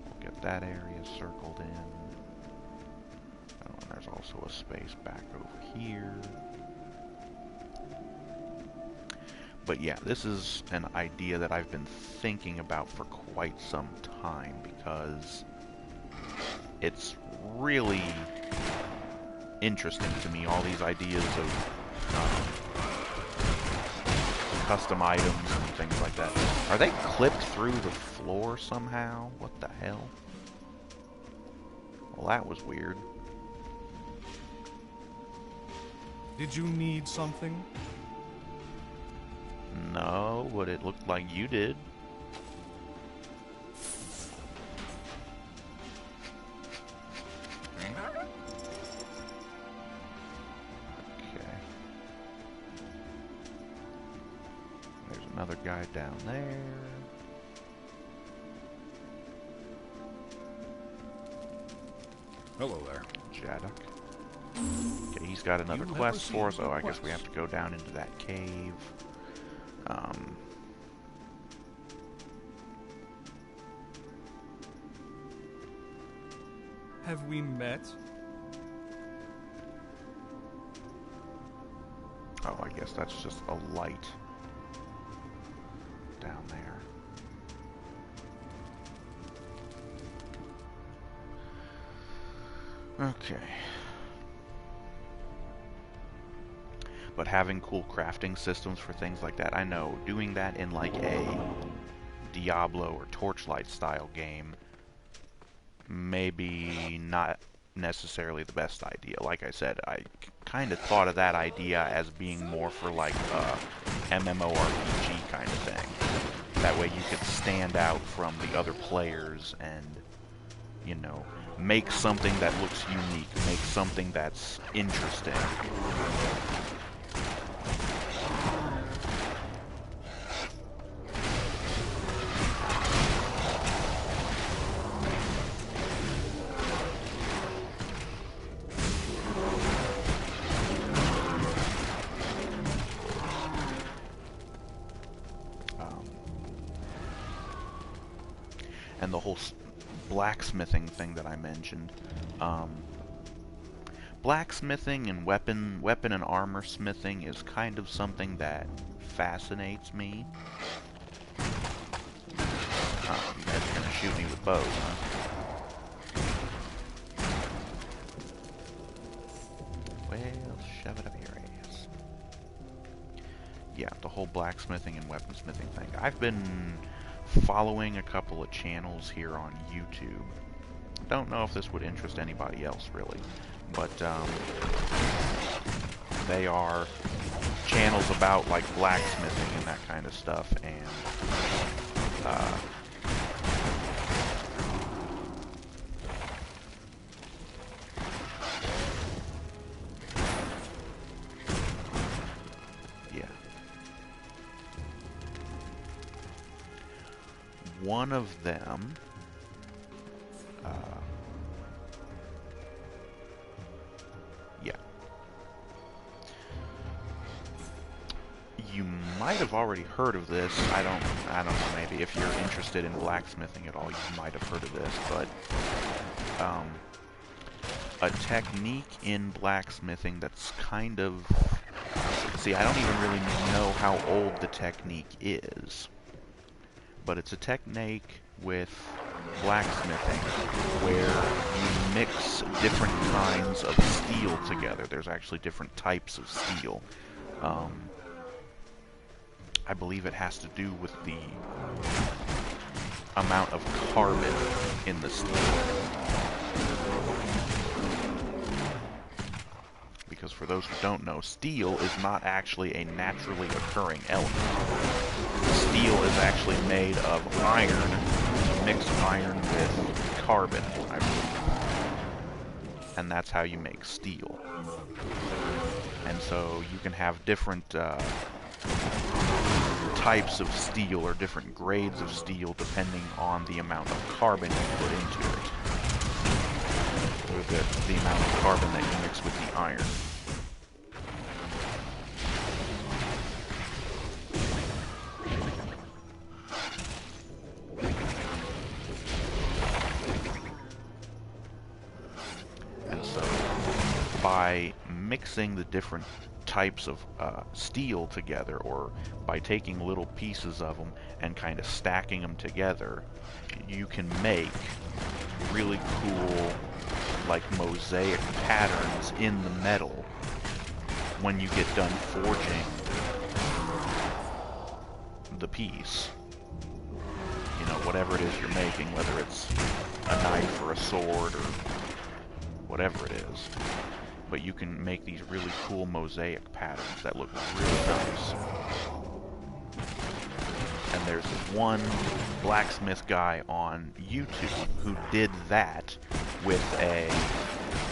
We'll get that area circled in. Oh, and there's also a space back over here. But yeah, this is an idea that I've been thinking about for quite some time, because it's really interesting to me, all these ideas of custom items and things like that. Are they clipped through the floor somehow? What the hell? Well, that was weird. Did you need something? No, but it looked like you did. Okay. There's Another guy down there. Hello there. Jadok. Okay, he's got another You have quest for us. received Oh, a I guess we have quest. to go down into that cave. Have we met? Oh, I guess that's just a light down there. Okay. But having cool crafting systems for things like that, I know doing that in like a Diablo or Torchlight style game maybe not necessarily the best idea. Like I said, I kind of thought of that idea as being more for like a MMORPG kind of thing. That way you could stand out from the other players and, you know, make something that looks unique, make something that's interesting. And the whole blacksmithing thing that I mentioned. Blacksmithing and weapon and armor smithing is kind of something that fascinates me. Oh, you guys are gonna shoot me with bows, huh? Well, shove it up your ass. Yeah, the whole blacksmithing and weaponsmithing thing. I've been following a couple of channels here on YouTube. Don't know if this would interest anybody else, really. But, they are channels about, like, blacksmithing and that kind of stuff, and, yeah. One of them, yeah. You might have already heard of this. I don't know, maybe if you're interested in blacksmithing at all, you might have heard of this, but a technique in blacksmithing that's kind of, see, I don't even really know how old the technique is, but it's a technique with blacksmithing where you mix different kinds of steel together. There's actually different types of steel. I believe it has to do with the amount of carbon in the steel. Because for those who don't know, steel is not actually a naturally occurring element. Steel is actually made of iron to mix iron with carbon, I believe. And that's how you make steel. And so you can have different types of steel or different grades of steel depending on the amount of carbon you put into it. Or the amount of carbon that you mix with the iron. And so, by mixing the different types of steel together, or by taking little pieces of them and kind of stacking them together, you can make really cool, like, mosaic patterns in the metal when you get done forging the piece. You know, whatever it is you're making, whether it's a knife or a sword or whatever it is. But you can make these really cool mosaic patterns that look really nice. And there's this one blacksmith guy on YouTube who did that with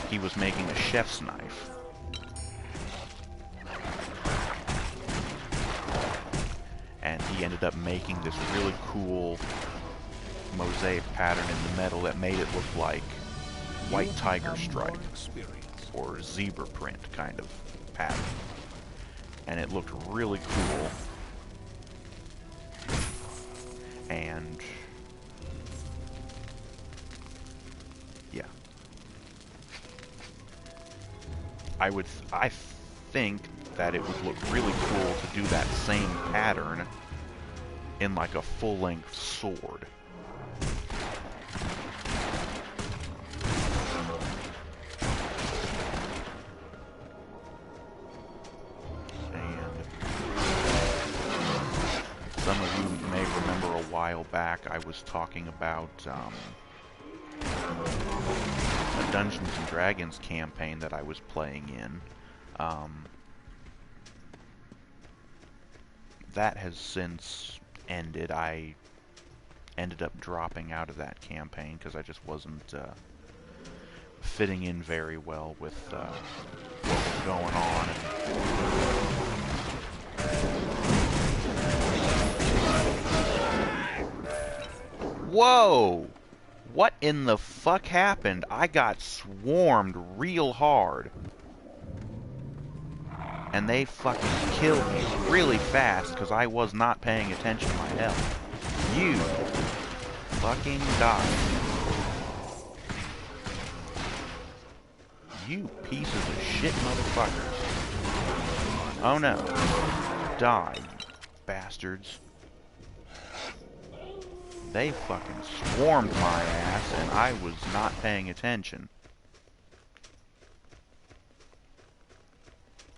he was making a chef's knife. And he ended up making this really cool mosaic pattern in the metal that made it look like white tiger stripe or zebra print kind of pattern. And it looked really cool. And yeah, I think that it would look really cool to do that same pattern in like a full-length sword. Some of you may remember a while back I was talking about a Dungeons & Dragons campaign that I was playing in. That has since ended. I ended up dropping out of that campaign because I just wasn't fitting in very well with what was going on. Whoa! What in the fuck happened? I got swarmed real hard. And they fucking killed me really fast because I was not paying attention to my health. You fucking die. You pieces of shit motherfuckers. Oh no. Die, you bastards. They fucking swarmed my ass, and I was not paying attention.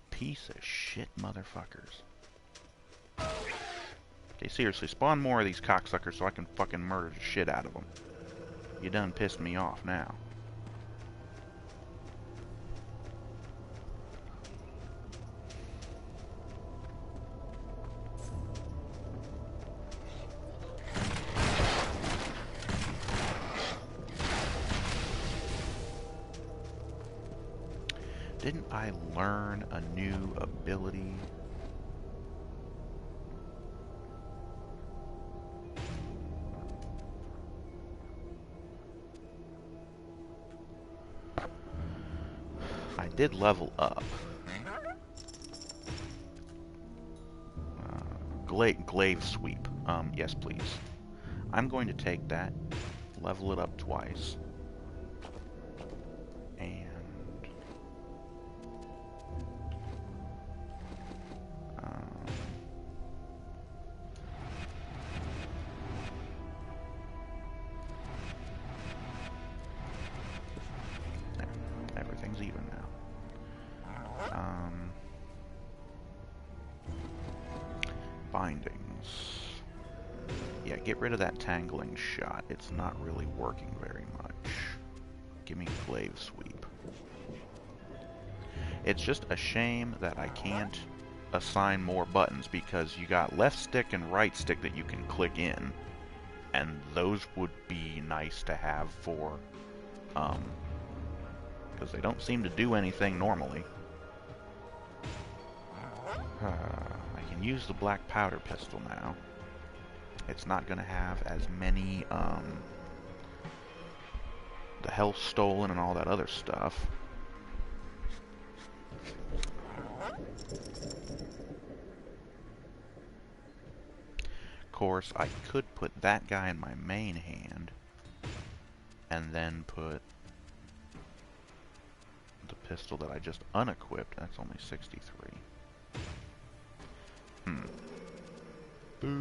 Piece of shit motherfuckers. Okay, seriously, spawn more of these cocksuckers so I can fucking murder the shit out of them. You done pissed me off now. Didn't I learn a new ability? I did level up. Glaive sweep. Yes, please. I'm going to take that, level it up twice, and there. Everything's even now. Bindings. Yeah, get rid of that tangling shot. It's not really working very much. Give me glaive sweep. It's just a shame that I can't assign more buttons because you got left stick and right stick that you can click in, and those would be nice to have for because they don't seem to do anything normally. I can use the black powder pistol now. It's not going to have as many, the health stolen and all that other stuff. Of course, I could put that guy in my main hand, and then put the pistol that I just unequipped. That's only 63. Boo.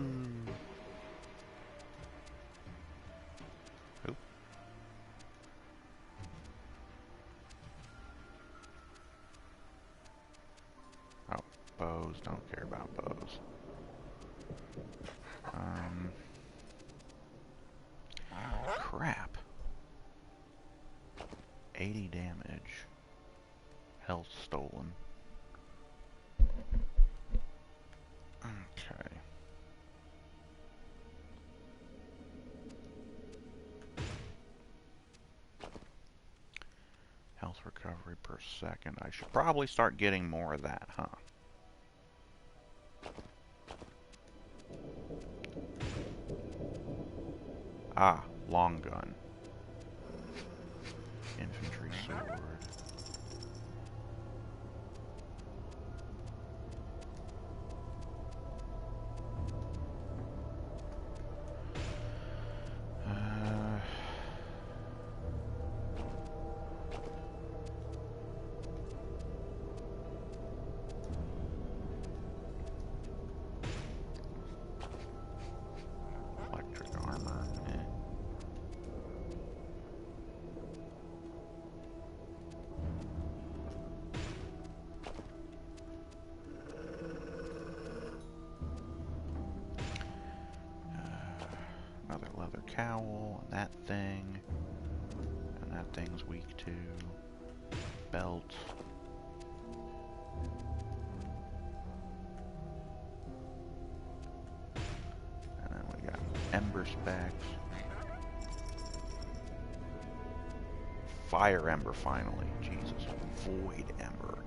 Oop. Oh, bows. Don't care about bows. Crap. 80 damage. Health stolen. Okay. Health recovery per second. I should probably start getting more of that, huh? Ah, long gun. Infantry sword. Electric armor. Eh. Another leather cowl, and that thing. And that thing's weak too. Belt. And then we got ember specs. Fire ember finally. Jesus. Void ember.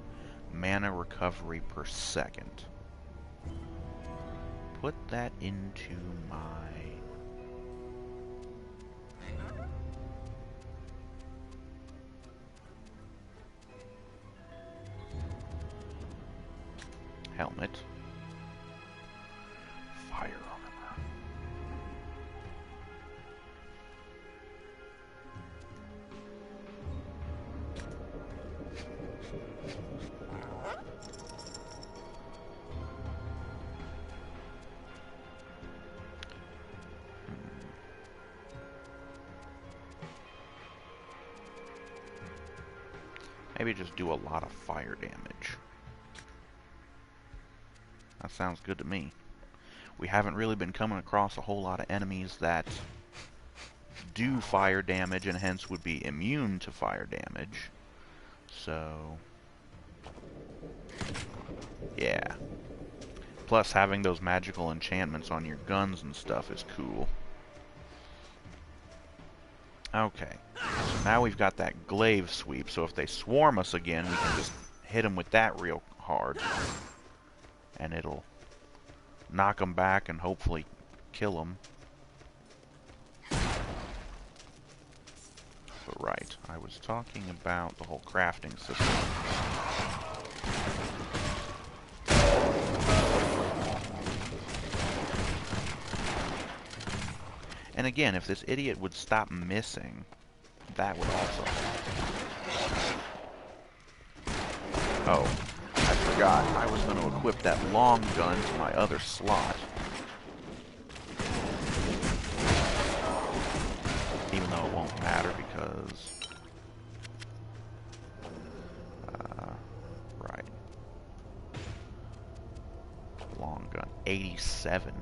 Mana recovery per second. Put that into my... helmet. Fire armor. Maybe just do a lot of fire damage. That sounds good to me. We haven't really been coming across a whole lot of enemies that do fire damage and hence would be immune to fire damage. So, yeah. Plus, having those magical enchantments on your guns and stuff is cool. Okay. So now we've got that glaive sweep, so if they swarm us again, we can just hit them with that real hard. And it'll knock them back and hopefully kill them. But right, I was talking about the whole crafting system. And again, if this idiot would stop missing, that would also help. Oh, I forgot. I was going to equip that long gun to my other slot. Even though it won't matter because... right. Long gun. 87.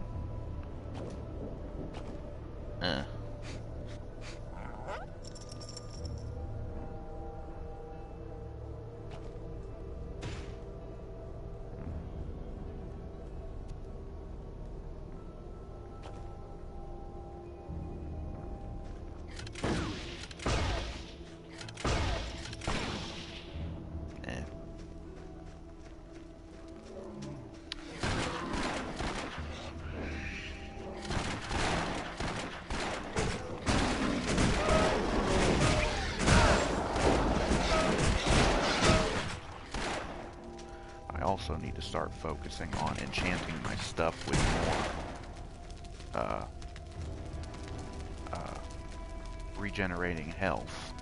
Also need to start focusing on enchanting my stuff with more regenerating health.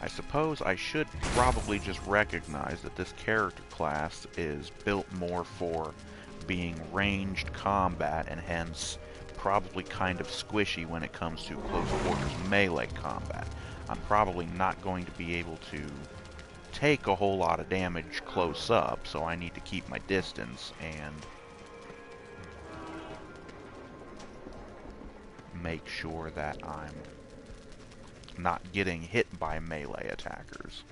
I suppose I should probably just recognize that this character class is built more for being ranged combat and hence probably kind of squishy when it comes to close quarters melee combat. I'm probably not going to be able to take a whole lot of damage close up, so I need to keep my distance and make sure that I'm not getting hit by melee attackers.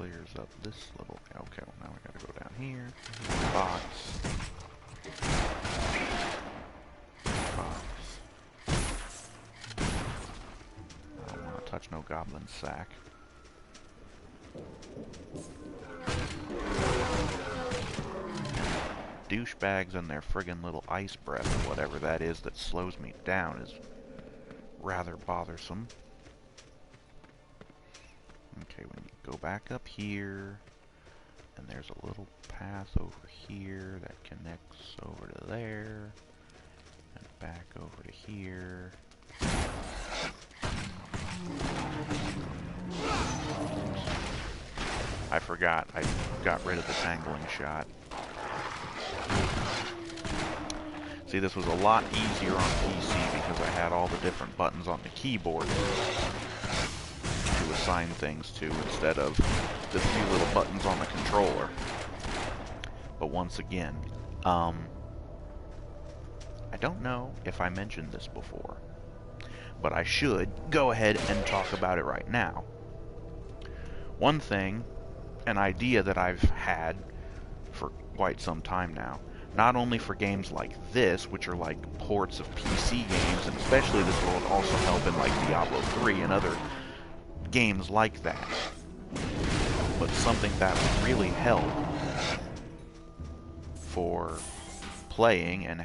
clears up this little... Okay, well now we gotta go down here. Box. Box. I don't want to touch no goblin sack. Douchebags and their friggin' little ice breath, or whatever that is that slows me down, is rather bothersome. Okay, when you go back up here, and there's a little path over here that connects over to there, and back over to here. I forgot, I got rid of the tangling shot. See, this was a lot easier on PC because I had all the different buttons on the keyboard to assign things to instead of the few little buttons on the controller. But once again, I don't know if I mentioned this before, but I should go ahead and talk about it right now. One thing, an idea that I've had for quite some time now, not only for games like this, which are like ports of PC games, and especially this will also help in like Diablo 3 and other games like that, but something that would really help for playing and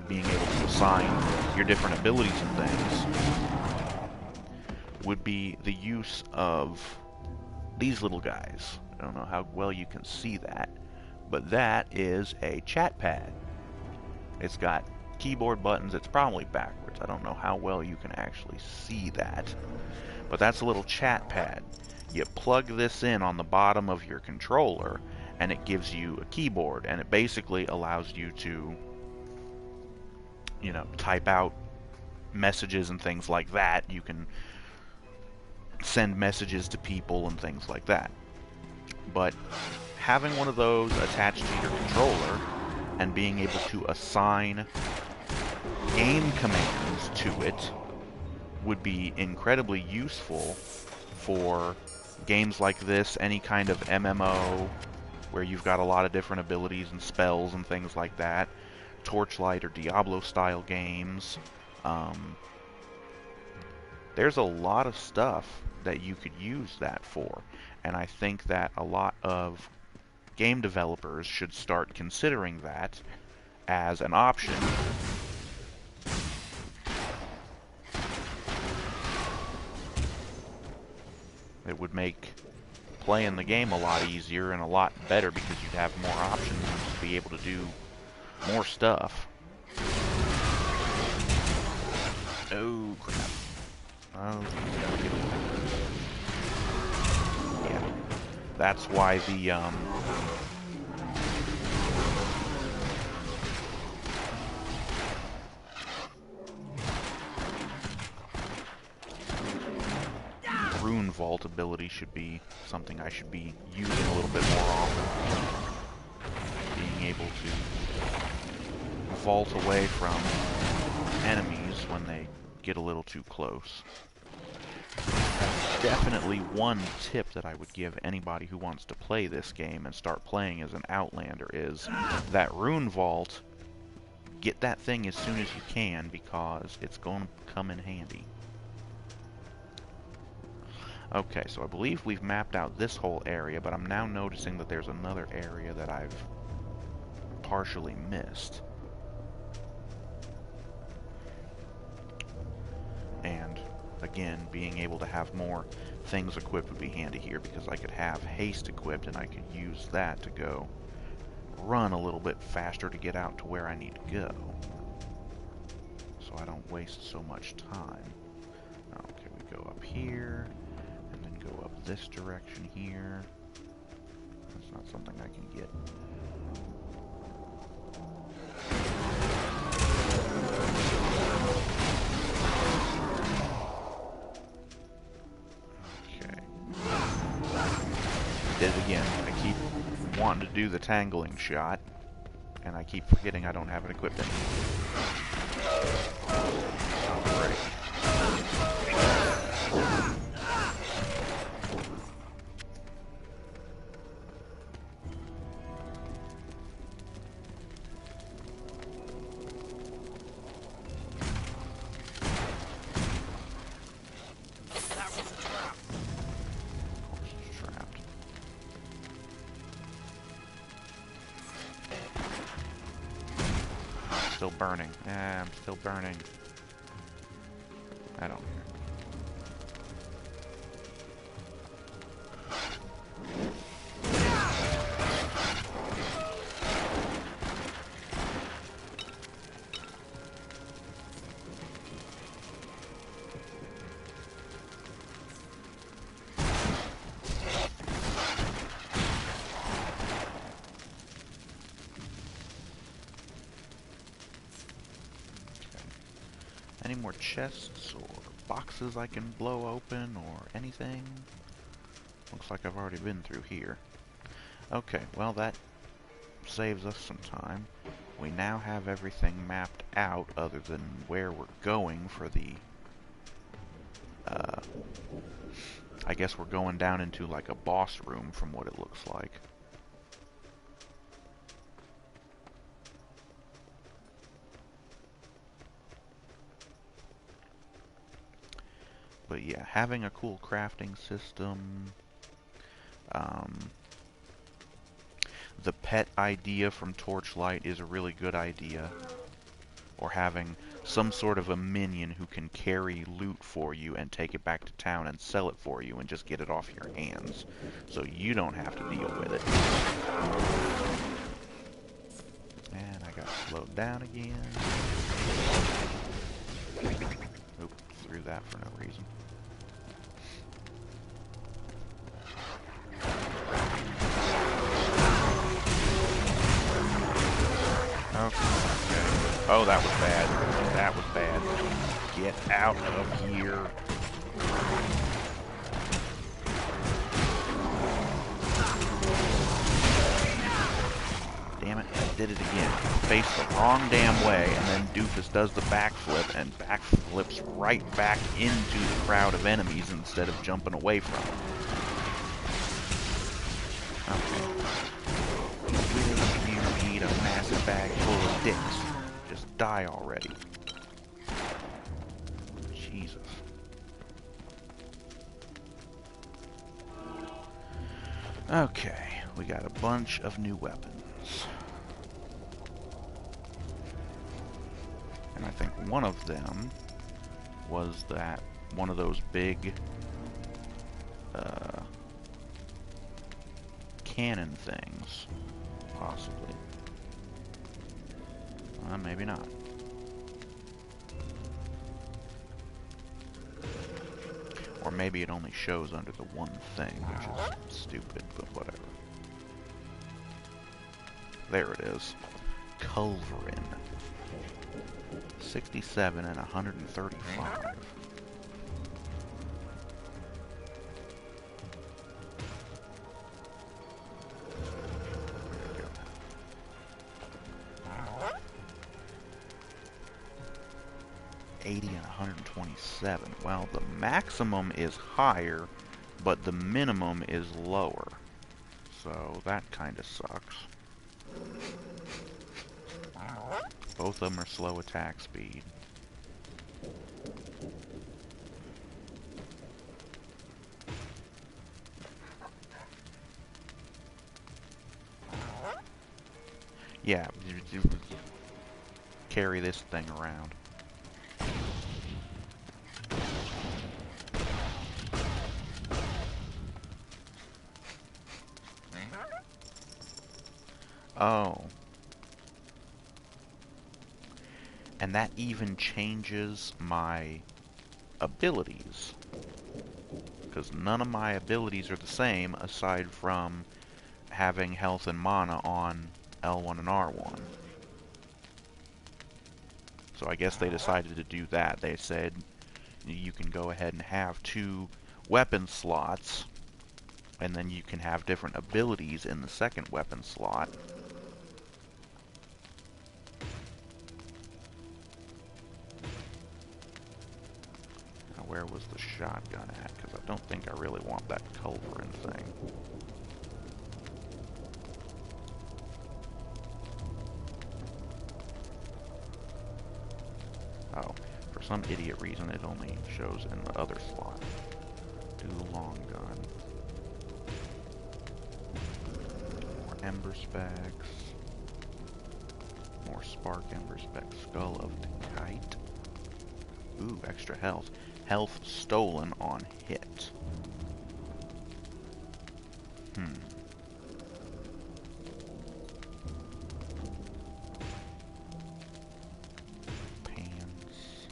being able to assign your different abilities and things would be the use of these little guys. I don't know how well you can see that, but that is a chat pad. It's got keyboard buttons. It's probably backwards. I don't know how well you can actually see that, but that's a little chat pad. You plug this in on the bottom of your controller and it gives you a keyboard, and it basically allows you to, you know, type out messages and things like that. You can send messages to people and things like that. But having one of those attached to your controller and being able to assign game commands to it would be incredibly useful for games like this, any kind of MMO where you've got a lot of different abilities and spells and things like that, Torchlight or Diablo style games. There's a lot of stuff that you could use that for, and I think that a lot of game developers should start considering that as an option. It would make playing the game a lot easier and a lot better because you'd have more options and be able to do more stuff. Oh crap. Oh, yeah. That's why the Rune Vault ability should be something I should be using a little bit more often. Being able to vault away from enemies when they get a little too close. Definitely one tip that I would give anybody who wants to play this game and start playing as an Outlander is that Rune Vault. Get that thing as soon as you can because it's going to come in handy. Okay, so I believe we've mapped out this whole area, but I'm now noticing that there's another area that I've partially missed. And again, being able to have more things equipped would be handy here because I could have haste equipped and I could use that to go run a little bit faster to get out to where I need to go, so I don't waste so much time. Okay, we go up here and then go up this direction here. That's not something I can get. Did it again. I keep wanting to do the tangling shot, and I keep forgetting I don't have it equipped anymore. Oh, great. still burning. I'm still burning. I don't care. Any more chests or boxes I can blow open or anything? Looks like I've already been through here. Okay, well that saves us some time. We now have everything mapped out other than where we're going for the... I guess we're going down into like a boss room from what it looks like. But yeah, having a cool crafting system. The pet idea from Torchlight is a really good idea. Or having some sort of a minion who can carry loot for you and take it back to town and sell it for you and just get it off your hands. So you don't have to deal with it. And I got slowed down again. Oop, threw that for no reason. Okay. Oh, that was bad. That was bad. Get out of here. Damn it, I did it again. Faced the wrong damn way, and then Doofus does the backflip, and backflips right back into the crowd of enemies instead of jumping away from them. Okay. You need a massive bag full of dicks. Just die already. Jesus. Okay, we got a bunch of new weapons. And I think one of them was that one of those big cannon things, possibly. Maybe not. Or maybe it only shows under the one thing, which is stupid, but whatever. There it is. Culverin. 67 and 135. And 127. Well, the maximum is higher, but the minimum is lower. So that kind of sucks. Both of them are slow attack speed. Yeah, carry this thing around. Oh. And that even changes my abilities. Because none of my abilities are the same aside from having health and mana on L1 and R1. So I guess they decided to do that. They said you can go ahead and have 2 weapon slots, and then you can have different abilities in the second weapon slot. Now where was the shotgun at? Because I don't think I really want that culverin thing. Oh, for some idiot reason it only shows in the other slot. Do the long gun. More ember specs. More more spark ember spec. Skull of the kite. Ooh, extra health. Health stolen on hit. Pants.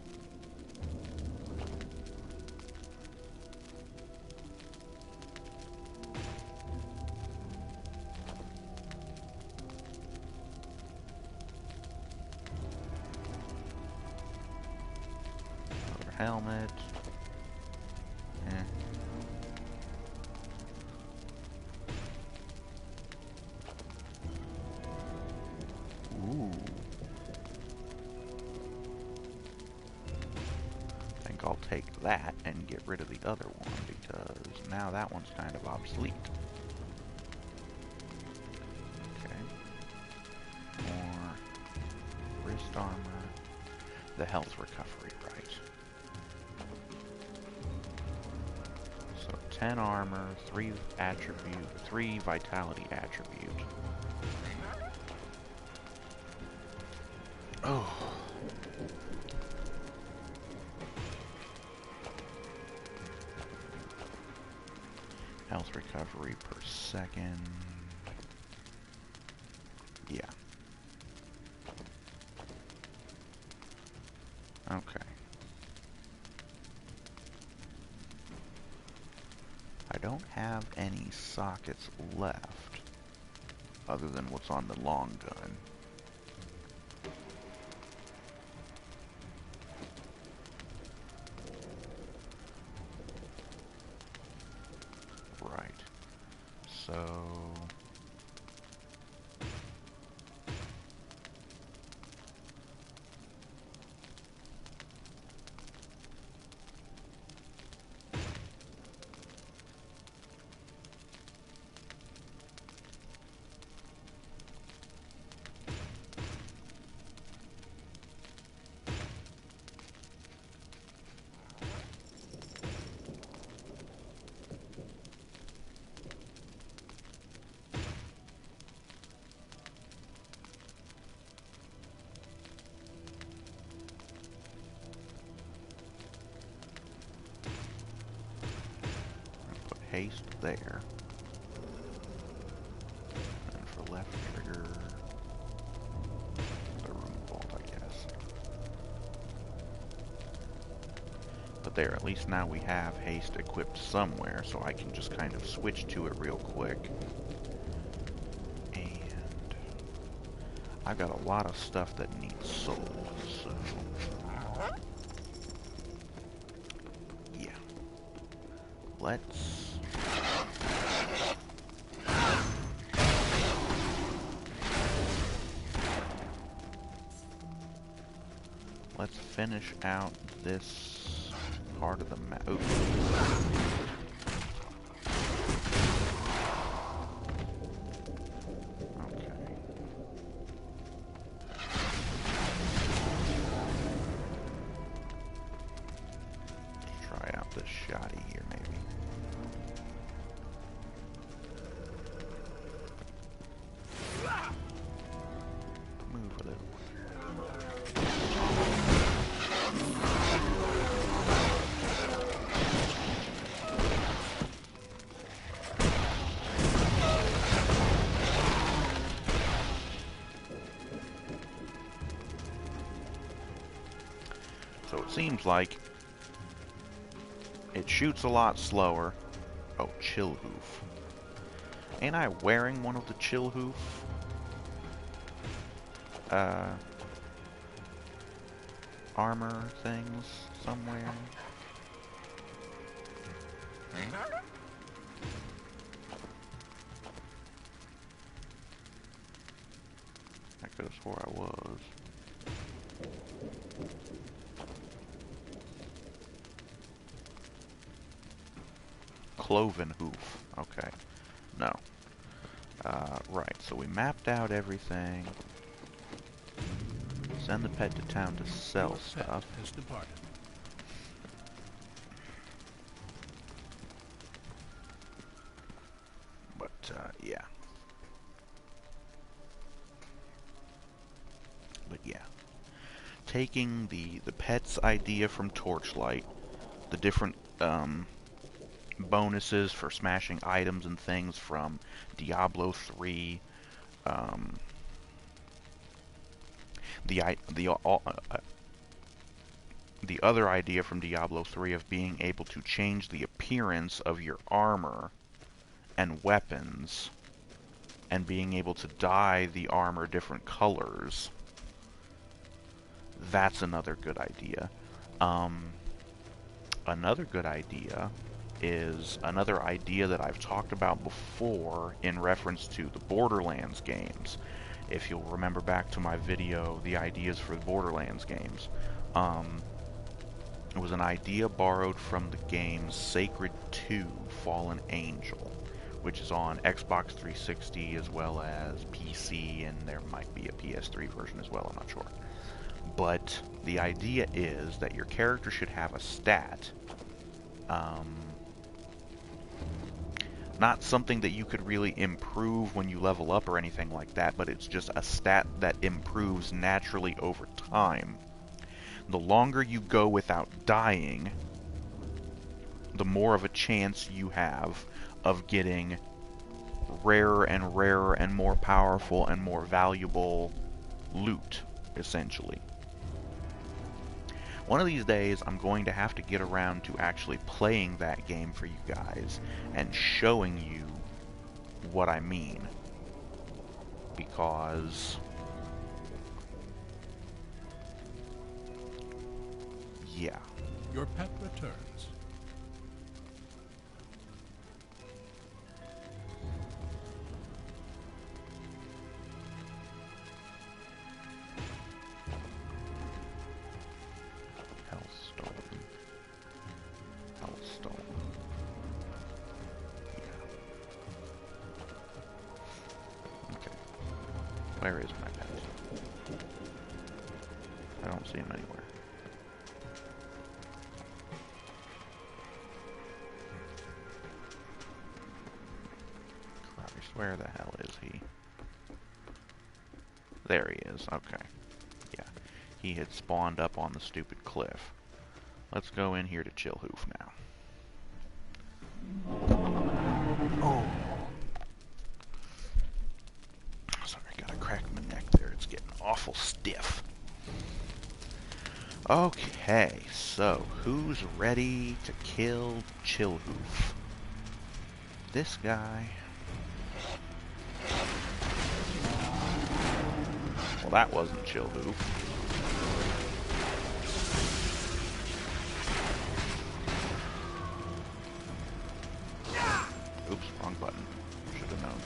Another helmet. Ooh. I think I'll take that and get rid of the other one because now that one's kind of obsolete. Okay. More wrist armor. The health recovery, right. So 10 armor, 3 attribute, 3 vitality attribute. Oh. Health recovery per second. Yeah. Okay. I don't have any sockets left other than what's on the long gun. Right. So haste there. And for left trigger, the room vault, I guess. But there, at least now we have haste equipped somewhere, so I can just kind of switch to it real quick. And I've got a lot of stuff that needs sold, so yeah. Let's finish out this part of the map. Okay. Let's try out this shoddy here, maybe. Move a little. So it seems like it shoots a lot slower. Oh, chill hoof. Ain't I wearing one of the chill hoof? Armor things somewhere? I could have swore I was. Cloven hoof. Okay. No. Right, so we mapped out everything. Send the pet to town to sell stuff. Has departed. But, yeah. yeah. Taking the pets idea from Torchlight, the different bonuses for smashing items and things from Diablo 3, the other idea from Diablo 3 of being able to change the appearance of your armor and weapons, and being able to dye the armor different colors. That's another good idea. Another good idea is another idea that I've talked about before in reference to the Borderlands games. If you'll remember back to my video, the ideas for the Borderlands games. It was an idea borrowed from the game Sacred 2 Fallen Angel, which is on Xbox 360 as well as PC, and there might be a PS3 version as well, I'm not sure. But the idea is that your character should have a stat. Not something that you could really improve when you level up or anything like that, but it's just a stat that improves naturally over time. The longer you go without dying, the more of a chance you have of getting rarer and rarer and more powerful and more valuable loot, essentially. One of these days, I'm going to have to get around to actually playing that game for you guys and showing you what I mean. Because yeah. Your pet returns. Where is my pet? I don't see him anywhere. Christ, where the hell is he? There he is, okay. Yeah, he had spawned up on the stupid cliff. Let's go in here to Chillhoof now. Oh. Awful stiff. Okay, so who's ready to kill Chillhoof? This guy. Well, that wasn't Chillhoof. Oops, wrong button. Should have known.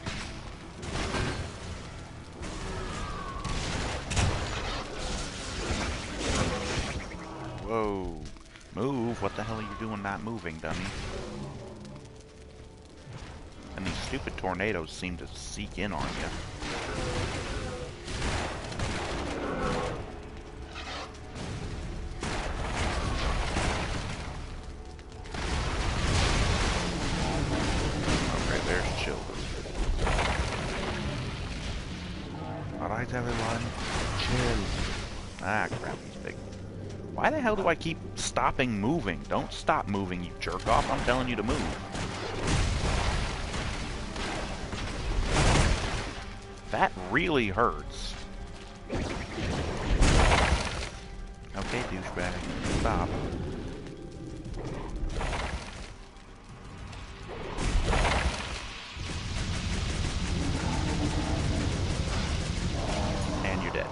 Whoa. Move. What the hell are you doing not moving, dummy? And these stupid tornadoes seem to seek in on you. Okay, there's Chillhoof. Alright, everyone. Chill. Ah, crap, he's big. Why the hell do I keep stopping moving? Don't stop moving, you jerk off. I'm telling you to move. That really hurts. Okay, douchebag. Stop. And you're dead.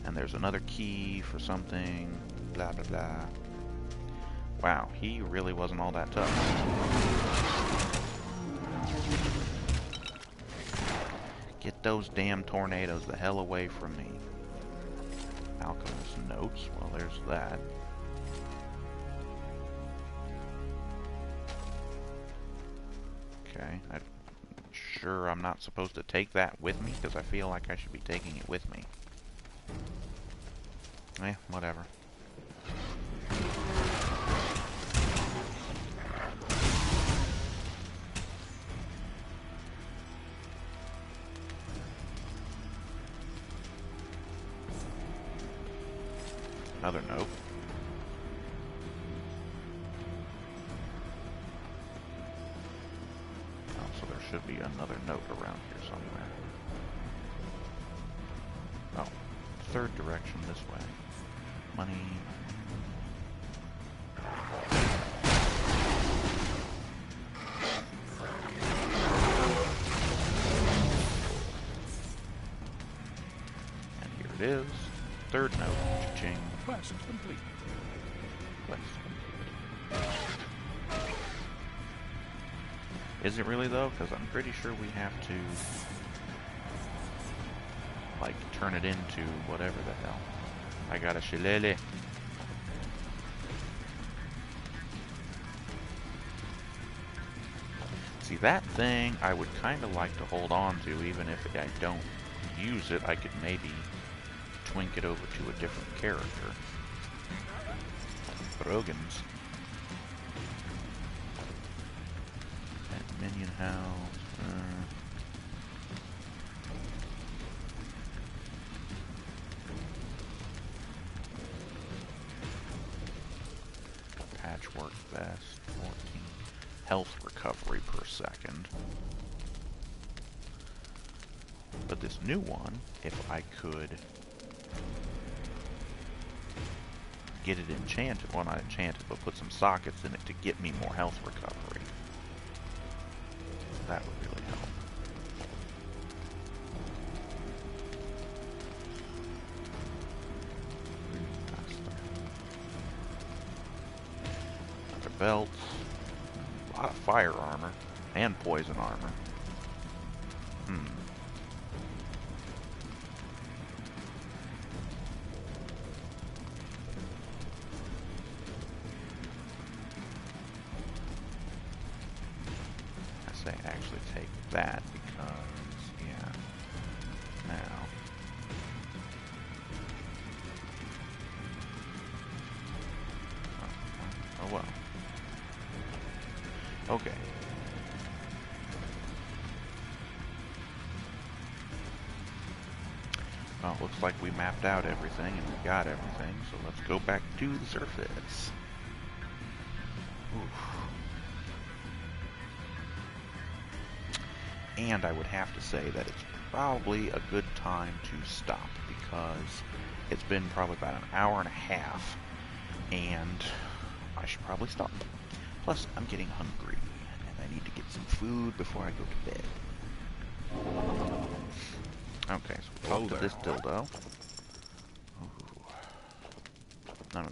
And there's another key for something. Blah, blah, blah. Wow, he really wasn't all that tough. Get those damn tornadoes the hell away from me. Alchemist notes. Well, there's that. Okay. I'm sure I'm not supposed to take that with me, because I feel like I should be taking it with me. Eh, whatever. Another note. Oh, so there should be another note around here somewhere. Oh, third direction this way. Money. And here it is. Third note. Cha-ching. Quest complete. Quest complete. Is it really though? Because I'm pretty sure we have to, like, turn it into whatever the hell. I got a shillelagh. See, that thing I would kind of like to hold on to, even if I don't use it. I could maybe twink it over to a different character. Brogans. And minion house. Patchwork vest. 14 health recovery per second. But this new one, if I could get it enchanted, well not enchanted, but put some sockets in it to get me more health recovery, that would really help. Another belt, a lot of fire armor, and poison armor. Actually take that because, yeah, now. Oh well. Okay. Well, it looks like we mapped out everything and we got everything, so let's go back to the surface. Oof. And I would have to say that it's probably a good time to stop because it's been probably about an hour and a half and I should probably stop. Plus, I'm getting hungry and I need to get some food before I go to bed. Okay, so we'll talk to this dildo. Ooh. No.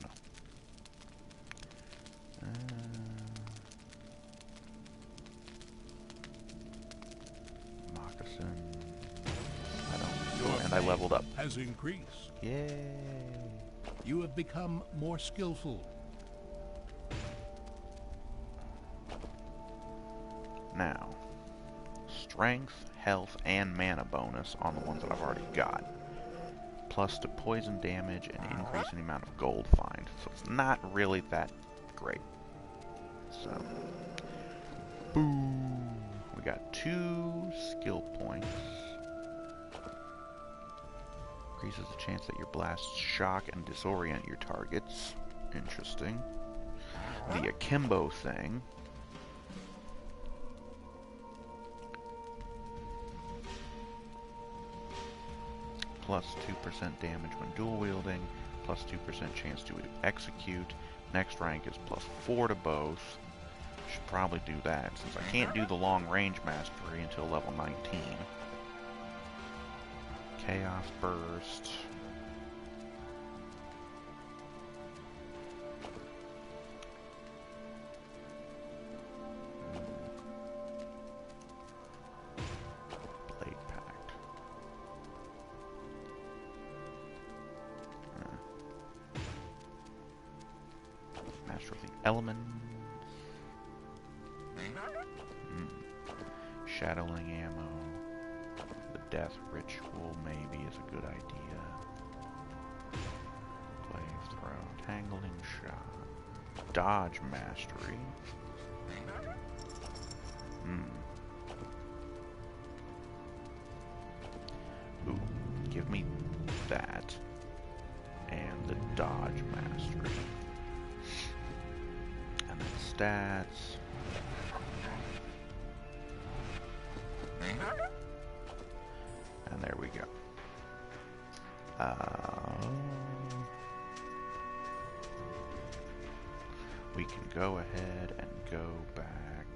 I leveled up. Has increased. Yay! You have become more skillful. Now, strength, health, and mana bonus on the ones that I've already got. Plus to poison damage and increase in the amount of gold find. So it's not really that great. So, boom! We got 2 skill points. Increases the chance that your blasts shock and disorient your targets. Interesting. The akimbo thing. Plus 2% damage when dual wielding. Plus 2% chance to execute. Next rank is plus 4 to both. Should probably do that since I can't do the long range mastery until level 19. Chaos Burst. Blade Pact. Master of the Elements. Shadowling ammo. The Death Ritual maybe is a good idea. Glaive Throw. Tangling Shot. Dodge Mastery. Ooh, give me that. And the dodge mastery. And then stats. And there we go. We can go ahead and go back.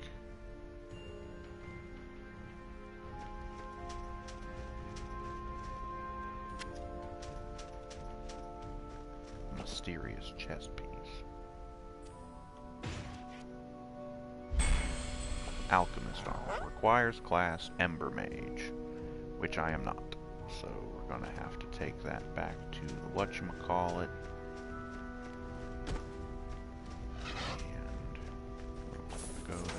Mysterious chest piece. Alchemist armor requires class Ember Mage, which I am not. So we're gonna have to take that back to the whatchamacallit. And we're gonna go to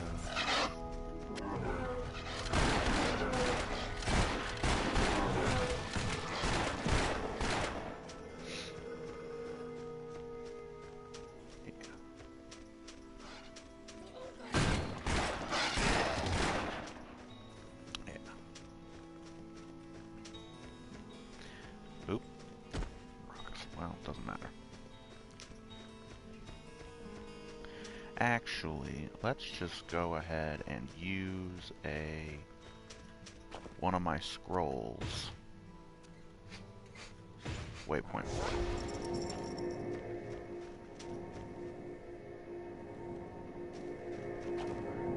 doesn't matter. Actually, let's just go ahead and use one of my scrolls. Waypoint 4.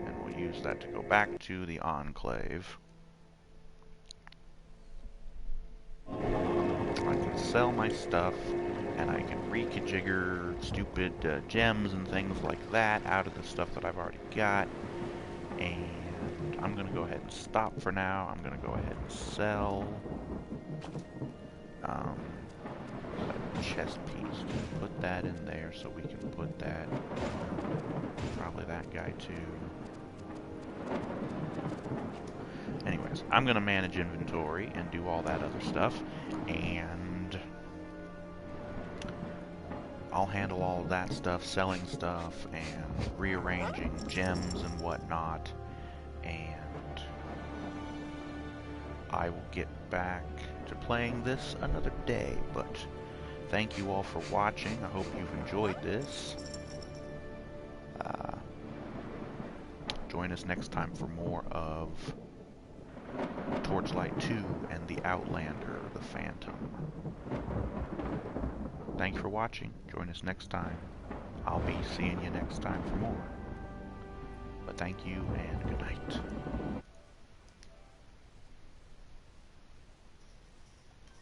And we'll use that to go back to the Enclave. I can sell my stuff, and I can reconfigure stupid gems and things like that out of the stuff that I've already got. And I'm going to go ahead and stop for now. I'm going to go ahead and sell a chest piece. Put that in there so we can put that, probably that guy too. Anyways, I'm going to manage inventory and do all that other stuff, and I'll handle all of that stuff, selling stuff and rearranging gems and whatnot, and I will get back to playing this another day. But thank you all for watching. I hope you've enjoyed this. Join us next time for more of Torchlight 2 and the Outlander, the Phantom. Thanks for watching. Join us next time. I'll be seeing you next time for more. But thank you and good night.